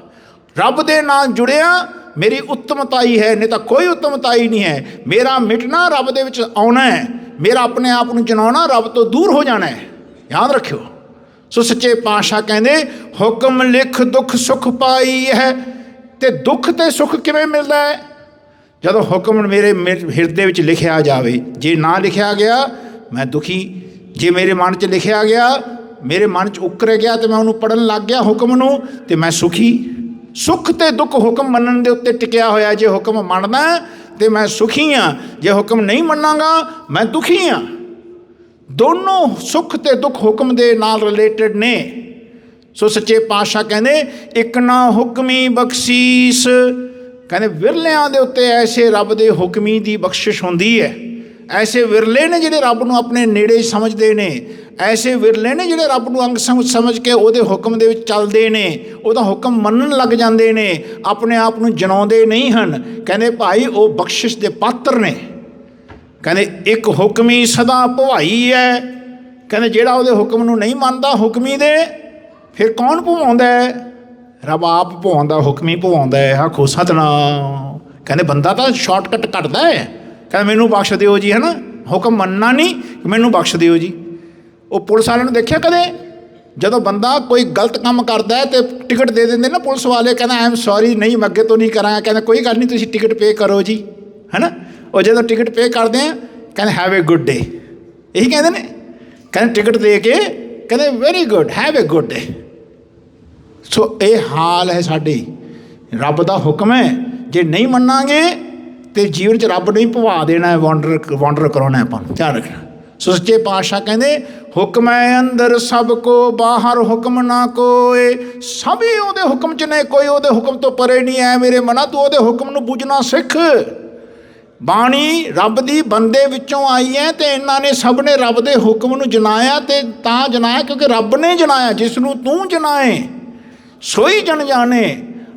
[SPEAKER 1] ਰੱਬ ਦੇ ਨਾਲ ਜੁੜਿਆ ਮੇਰੀ ਉੱਤਮਤਾਈ ਹੈ, ਨਹੀਂ ਤਾਂ ਕੋਈ ਉੱਤਮਤਾਈ ਨਹੀਂ ਹੈ। ਮੇਰਾ ਮਿਟਣਾ ਰੱਬ ਦੇ ਵਿੱਚ ਆਉਣਾ ਹੈ, ਮੇਰਾ ਆਪਣੇ ਆਪ ਨੂੰ ਜਨਾਉਣਾ ਰੱਬ ਤੋਂ ਦੂਰ ਹੋ ਜਾਣਾ ਹੈ। ਯਾਦ ਰੱਖਿਓ। ਸੋ ਸੱਚੇ ਪਾਤਸ਼ਾਹ ਕਹਿੰਦੇ ਹੁਕਮ ਲਿਖ ਦੁੱਖ ਸੁੱਖ ਪਾਈ ਹੈ। ਅਤੇ ਦੁੱਖ ਅਤੇ ਸੁੱਖ ਕਿਵੇਂ ਮਿਲਦਾ ਹੈ? ਜਦੋਂ ਹੁਕਮ ਮੇਰੇ ਹਿਰਦੇ ਵਿੱਚ ਲਿਖਿਆ ਜਾਵੇ। ਜੇ ਨਾ ਲਿਖਿਆ ਗਿਆ ਮੈਂ ਦੁਖੀ, ਜੇ ਮੇਰੇ ਮਨ 'ਚ ਲਿਖਿਆ ਗਿਆ, ਮੇਰੇ ਮਨ 'ਚ ਉਕਰ ਗਿਆ ਅਤੇ ਮੈਂ ਉਹਨੂੰ ਪੜ੍ਹਨ ਲੱਗ ਗਿਆ ਹੁਕਮ ਨੂੰ, ਅਤੇ ਮੈਂ ਸੁਖੀ। ਸੁੱਖ ਅਤੇ ਦੁੱਖ ਹੁਕਮ ਮੰਨਣ ਦੇ ਉੱਤੇ ਟਿਕਿਆ ਹੋਇਆ। ਜੇ ਹੁਕਮ ਮੰਨਦਾ ਅਤੇ ਮੈਂ ਸੁਖੀ ਹਾਂ, ਜੇ ਹੁਕਮ ਨਹੀਂ ਮੰਨਾਂਗਾ ਮੈਂ ਦੁਖੀ ਹਾਂ। ਦੋਨੋਂ ਸੁੱਖ ਅਤੇ ਦੁੱਖ ਹੁਕਮ ਦੇ ਨਾਲ ਰਿਲੇਟਡ ਨੇ। ਸੋ ਸੱਚੇ ਪਾਤਸ਼ਾਹ ਕਹਿੰਦੇ ਇੱਕ ਨਾ ਹੁਕਮੀ ਬਖਸ਼ੀਸ, ਕਹਿੰਦੇ ਵਿਰਲਿਆਂ ਦੇ ਉੱਤੇ ਐਸੇ ਰੱਬ ਦੇ ਹੁਕਮੀ ਦੀ ਬਖਸ਼ਿਸ਼ ਹੁੰਦੀ ਹੈ। ਐਸੇ ਵਿਰਲੇ ਨੇ ਜਿਹੜੇ ਰੱਬ ਨੂੰ ਆਪਣੇ ਨੇੜੇ ਸਮਝਦੇ ਨੇ, ਐਸੇ ਵਿਰਲੇ ਨੇ ਜਿਹੜੇ ਰੱਬ ਨੂੰ ਅੰਗ ਸਮਝ ਕੇ ਉਹਦੇ ਹੁਕਮ ਦੇ ਵਿੱਚ ਚੱਲਦੇ ਨੇ, ਉਹਦਾ ਹੁਕਮ ਮੰਨਣ ਲੱਗ ਜਾਂਦੇ ਨੇ, ਆਪਣੇ ਆਪ ਨੂੰ ਜਨਾਉਂਦੇ ਨਹੀਂ ਹਨ। ਕਹਿੰਦੇ ਭਾਈ ਉਹ ਬਖਸ਼ਿਸ਼ ਦੇ ਪਾਤਰ ਨੇ। ਕਹਿੰਦੇ ਇੱਕ ਹੁਕਮੀ ਸਦਾ ਭਵਾਈ ਹੈ। ਕਹਿੰਦੇ ਜਿਹੜਾ ਉਹਦੇ ਹੁਕਮ ਨੂੰ ਨਹੀਂ ਮੰਨਦਾ ਹੁਕਮੀ ਦੇ, ਫਿਰ ਕੌਣ ਭਵਾਉਂਦਾ ਹੈ? ਰੱਬ ਆਪ ਭਵਾਉਂਦਾ, ਹੁਕਮੀ ਭਵਾਉਂਦਾ ਹੈ। ਆਖੋ ਸਤਿਨਾਮ। ਕਹਿੰਦੇ ਬੰਦਾ ਤਾਂ ਸ਼ਾਰਟਕਟ ਕੱਟਦਾ ਹੈ, ਕਹਿੰਦਾ ਮੈਨੂੰ ਬਖਸ਼ ਦਿਓ ਜੀ, ਹੈ ਨਾ, ਹੁਕਮ ਮੰਨਣਾ ਨਹੀਂ, ਮੈਨੂੰ ਬਖਸ਼ ਦਿਓ ਜੀ। ਉਹ ਪੁਲਿਸ ਵਾਲਿਆਂ ਨੂੰ ਦੇਖਿਆ ਕਦੇ? ਜਦੋਂ ਬੰਦਾ ਕੋਈ ਗਲਤ ਕੰਮ ਕਰਦਾ ਅਤੇ ਟਿਕਟ ਦੇ ਦਿੰਦੇ ਨਾ ਪੁਲਿਸ ਵਾਲੇ, ਕਹਿੰਦਾ ਆਈ ਐਮ ਸੌਰੀ, ਨਹੀਂ ਮੈਂ ਅੱਗੇ ਤੋਂ ਨਹੀਂ ਕਰਾਂਗਾ। ਕਹਿੰਦਾ ਕੋਈ ਗੱਲ ਨਹੀਂ, ਤੁਸੀਂ ਟਿਕਟ ਪੇ ਕਰੋ ਜੀ, ਹੈ ਨਾ। ਉਹ ਜਦੋਂ ਟਿਕਟ ਪੇ ਕਰਦੇ ਆ ਕਹਿੰਦੇ ਹੈਵ ਏ ਗੁੱਡ ਡੇ, ਇਹੀ ਕਹਿੰਦੇ ਨੇ। ਕਹਿੰਦੇ ਟਿਕਟ ਦੇ ਕੇ ਕਹਿੰਦੇ very good, have a good day. So ਇਹ ਹਾਲ ਹੈ ਸਾਡੇ। ਰੱਬ ਦਾ ਹੁਕਮ ਹੈ, ਜੇ ਨਹੀਂ ਮੰਨਾਂਗੇ ਅਤੇ ਜੀਵਨ 'ਚ ਰੱਬ ਨੂੰ ਹੀ ਭਵਾ ਦੇਣਾ ਹੈ, ਵਾਂਡਰ ਕਰਾਉਣਾ ਆਪਾਂ ਨੂੰ। ਧਿਆਨ ਰੱਖਣਾ। ਸੋ ਸੱਚੇ ਪਾਤਸ਼ਾਹ ਕਹਿੰਦੇ ਹੁਕਮ ਹੈ ਅੰਦਰ ਸਭ ਕੋ, ਬਾਹਰ ਹੁਕਮ ਨਾ ਕੋਏ। ਸਭ ਹੀ ਉਹਦੇ ਹੁਕਮ 'ਚ ਨੇ, ਕੋਈ ਉਹਦੇ ਹੁਕਮ ਤੋਂ ਪਰੇ ਨਹੀਂ ਹੈ। ਮੇਰੇ ਮਨਾ ਤੂੰ ਉਹਦੇ ਹੁਕਮ ਨੂੰ ਬੁੱਝਣਾ ਸਿੱਖ। ਬਾਣੀ ਰੱਬ ਦੀ ਬੰਦੇ ਵਿੱਚੋਂ ਆਈ ਹੈ ਅਤੇ ਇਹਨਾਂ ਨੇ ਸਭ ਨੇ ਰੱਬ ਦੇ ਹੁਕਮ ਨੂੰ ਜਨਾਇਆ, ਅਤੇ ਤਾਂ ਜਨਾਇਆ ਕਿਉਂਕਿ ਰੱਬ ਨੇ ਜਨਾਇਆ। ਜਿਸ ਨੂੰ ਤੂੰ ਜਨਾਏ ਸੋਈ ਜਨ ਜਾਣੇ,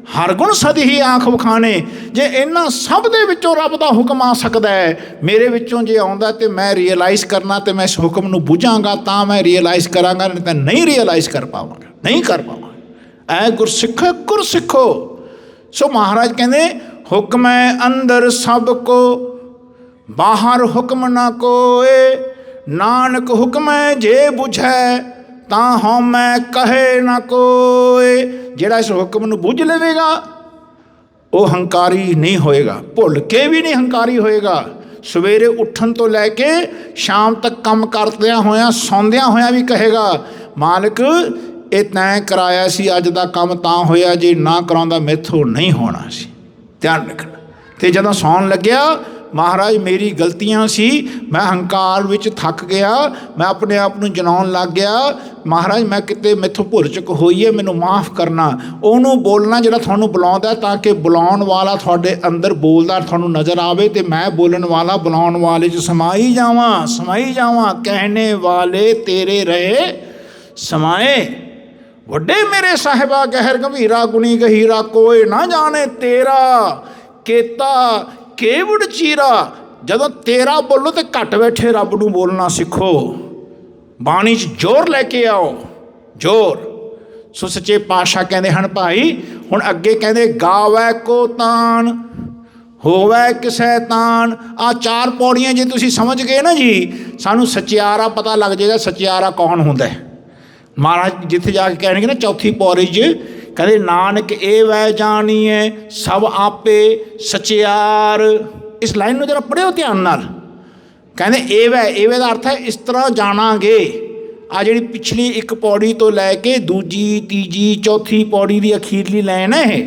[SPEAKER 1] ਹਰ ਗੁਣ ਸਦ ਹੀ ਆਂਖ ਵਿਖਾਣੇ। ਜੇ ਇਹਨਾਂ ਸਭ ਦੇ ਵਿੱਚੋਂ ਰੱਬ ਦਾ ਹੁਕਮ ਆ ਸਕਦਾ ਹੈ, ਮੇਰੇ ਵਿੱਚੋਂ ਜੇ ਆਉਂਦਾ ਅਤੇ ਮੈਂ ਰੀਅਲਾਈਜ਼ ਕਰਨਾ ਅਤੇ ਮੈਂ ਇਸ ਹੁਕਮ ਨੂੰ ਬੁੱਝਾਂਗਾ ਤਾਂ ਮੈਂ ਰੀਅਲਾਈਜ਼ ਕਰਾਂਗਾ, ਨਹੀਂ ਤਾਂ ਨਹੀਂ ਰੀਅਲਾਈਜ਼ ਕਰ ਪਾਵਾਂਗਾ, ਨਹੀਂ ਕਰ ਪਾਵਾਂਗਾ। ਐ ਗੁਰਸਿੱਖੋ ਗੁਰ ਸਿੱਖੋ। ਸੋ ਮਹਾਰਾਜ ਕਹਿੰਦੇ ਹੁਕਮ ਹੈ ਅੰਦਰ ਸਭ ਕੋ, ਬਾਹਰ ਹੁਕਮ ਨਾ ਕੋਏ। ਨਾਨਕ ਹੁਕਮ ਹੈ ਜੇ ਬੁਝੈ ਤਾਂ ਹਉਮੈ ਕਹੇ ਨਾ ਕੋਏ। ਜਿਹੜਾ ਇਸ ਹੁਕਮ ਨੂੰ ਬੁੱਝ ਲਵੇਗਾ ਉਹ ਹੰਕਾਰੀ ਨਹੀਂ ਹੋਏਗਾ, ਭੁੱਲ ਕੇ ਵੀ ਨਹੀਂ ਹੰਕਾਰੀ ਹੋਏਗਾ। ਸਵੇਰੇ ਉੱਠਣ ਤੋਂ ਲੈ ਕੇ ਸ਼ਾਮ ਤੱਕ ਕੰਮ ਕਰਦਿਆਂ ਹੋਇਆਂ, ਸੌਂਦਿਆਂ ਹੋਇਆਂ ਵੀ ਕਹੇਗਾ ਮਾਲਕ ਇਹ ਤੈਂ ਕਰਾਇਆ ਸੀ, ਅੱਜ ਦਾ ਕੰਮ ਤਾਂ ਹੋਇਆ, ਜੇ ਨਾ ਕਰਾਉਂਦਾ ਮੈਥੋਂ ਨਹੀਂ ਹੋਣਾ ਸੀ। ਧਿਆਨ ਰੱਖਣਾ। ਅਤੇ ਜਦੋਂ ਸੌਣ ਲੱਗਿਆ ਮਹਾਰਾਜ ਮੇਰੀ ਗਲਤੀਆਂ ਸੀ, ਮੈਂ ਹੰਕਾਰ ਵਿੱਚ ਥੱਕ ਗਿਆ, ਮੈਂ ਆਪਣੇ ਆਪ ਨੂੰ ਜਨਾਉਣ ਲੱਗ ਗਿਆ, ਮਹਾਰਾਜ ਮੈਂ ਕਿਤੇ ਮੈਥੋਂ ਭੁੱਲ ਚੁੱਕ ਹੋਈ ਹੈ, ਮੈਨੂੰ ਮਾਫ਼ ਕਰਨਾ। ਉਹਨੂੰ ਬੋਲਣਾ ਜਿਹੜਾ ਤੁਹਾਨੂੰ ਬੁਲਾਉਂਦਾ, ਤਾਂ ਕਿ ਬੁਲਾਉਣ ਵਾਲਾ ਤੁਹਾਡੇ ਅੰਦਰ ਬੋਲਦਾ ਤੁਹਾਨੂੰ ਨਜ਼ਰ ਆਵੇ ਅਤੇ ਮੈਂ ਬੋਲਣ ਵਾਲਾ ਬੁਲਾਉਣ ਵਾਲੇ 'ਚ ਸਮਾਈ ਜਾਵਾਂ। ਕਹਿਣੇ ਵਾਲੇ ਤੇਰੇ ਰਹੇ ਸਮਾਏ, ਵੱਡੇ ਮੇਰੇ ਸਾਹਿਬਾ ਗਹਿਰ ਗੰਭੀਰਾ, ਗੁਣੀ ਗਹੀਰਾ, ਕੋਈ ਨਾ ਜਾਣੇ ਤੇਰਾ। केता केवड़ चीरा। जदों तेरा बोलो तो घट बैठे रब नूं बोलना सीखो, बाणी च जोर लैके आओ, जोर। सो सच्चे पातशाह कहते हैं भाई हुण अगे कहते गावै को तान होवै किसै तान। आ 4 पौड़ियां जे तुसीं समझ गए ना जी, सानू सचियारा पता लग जाएगा सचियारा कौन हुंदा है। महाराज जिथे जाके कहणगे ना चौथी पौड़ी च कहते नानक ए वै जाणीए सब आपे सचियार। इस लाइन में जरा पढ़ियो ध्यान नाल। कहते एवै का अर्थ है इस तरह जाणांगे। आ जी पिछली एक पौड़ी तो लैके दूजी तीजी चौथी पौड़ी की अखीरली लाइन है।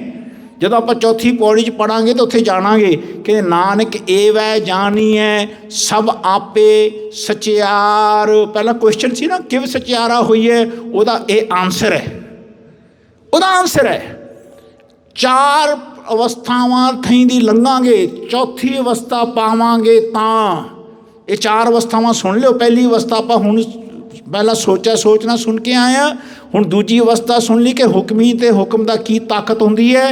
[SPEAKER 1] जदों आप चौथी पौड़ी च पढ़ांगे तो उत्थे जाणांगे कि नानक एवै जाणीए सब आपे सचियार। पहला क्वेश्चन सी ना किव सचियारा हुई है, उहदा ये आंसर है, उहदा आंसर है 4 अवस्थावां थई दी लंघांगे, चौथी अवस्था पावांगे तां। ये 4 अवस्थावां सुन लियो। पहली अवस्था आपां हुण पहला सोचना सुन के आए हैं, हुण दूजी अवस्था सुन ली कि हुक्मी ते हुक्म दा की ताकत हुंदी है।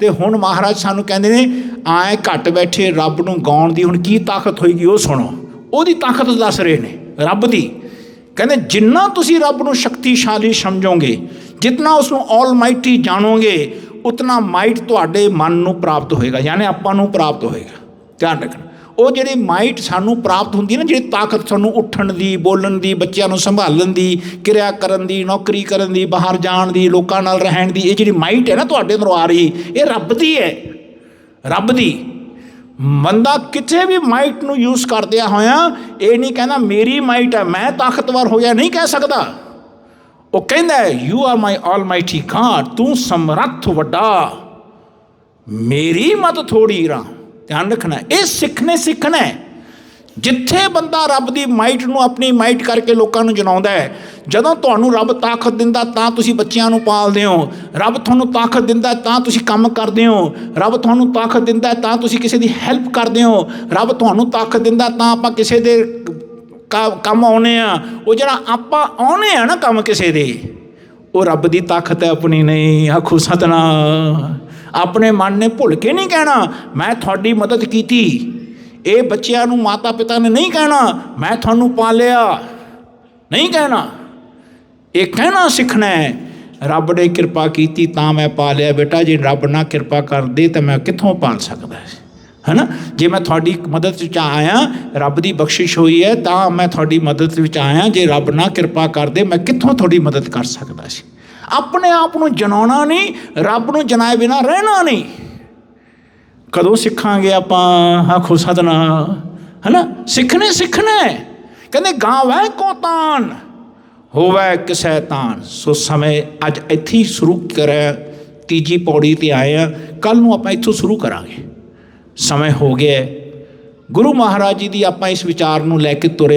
[SPEAKER 1] ते हुण महाराज सानू कहंदे ने आए घट बैठे रब नूं गाउण दी हुण की ताकत होएगी वो सुणो। ओहदी ताकत दस रहे ने रब दी। कहंदे जिन्ना तुसीं रब नूं शक्तिशाली समझोगे, जितना उसनूं ऑलमाइटी जानोगे, उतना माइट तुहाडे मन नूं प्राप्त होएगा, यानी आपां नूं प्राप्त होएगा। ध्यान रखना वो जिहड़ी माइट सानूं प्राप्त हुंदी ना, जिहड़ी ताकत सानूं उठण दी, बोलण दी, बच्चिआं नूं संभालण दी, किरिया करन दी, नौकरी करन दी, बाहर जाण दी, लोकां नाल रहण दी, ये जिहड़ी माइट है ना तुहाडे अंदरों आ रही, ये रब दी है, रब दी। बंदा किसी भी माइट नूं यूज़ करदिया होया ये नहीं कहना मेरी माइट है मैं ताकतवर हो गया, नहीं कह सकदा। वो कहता है you are my almighty God, तू समर्थ वड्डा, मेरी मत थोड़ी रहा। ध्यान रखना ये सीखना है। जिथे बंदा रब की माइट नूं अपनी माइट करके लोगों नूं जनाउंदा है, जदों तुहानूं रब ताकत दिंदा तां तुसीं बच्चिआं नूं पालदे हो, रब तुहानूं ताकत दिंदा तां तुसीं काम करदे हो, रब तुहानूं ताकत दिंदा तां तुसीं किसी दी हैल्प करदे हो, रब तुहानूं ताकत दिंदा तां आपां किसी दे काम आने आ। वो जरा आपां आने आ ना काम किसी दे, वो रब की ताकत है अपनी नहीं। आखो सतनाम। अपने मन ने भुल के नहीं कहना मैं थोड़ी मदद की। ये बच्चों नूं माता पिता ने नहीं कहना मैं थानू पालिया, नहीं कहना। ये कहना सीखना है रब ने कृपा की तां मैं पालिया। बेटा जे रब ना कृपा कर दे तो मैं कित्थों पाल सकदा है ना। जे मैं थोड़ी मदद च आया, रब की बख्शिश हुई है तां मैं थोड़ी मदद च आया। जे रब ना कृपा कर दे मैं कित्थों थोड़ी मदद कर सकदा सी। अपने आप नूं जनाउणा नहीं, रब नूं जनाए बिना रहना नहीं। कदों सीखांगे आपां? आखो सतनाम, है ना। सीखना है। कहते गावै को तान होवै किसै तान। सो समय अज इत्थे ही शुरू करें, तीजी पौड़ी ते आए हैं, कल नूं आपां इत्थों शुरू करांगे। समय हो गया गुरु महाराज जी की आपां इस विचार नूं लैके तुरे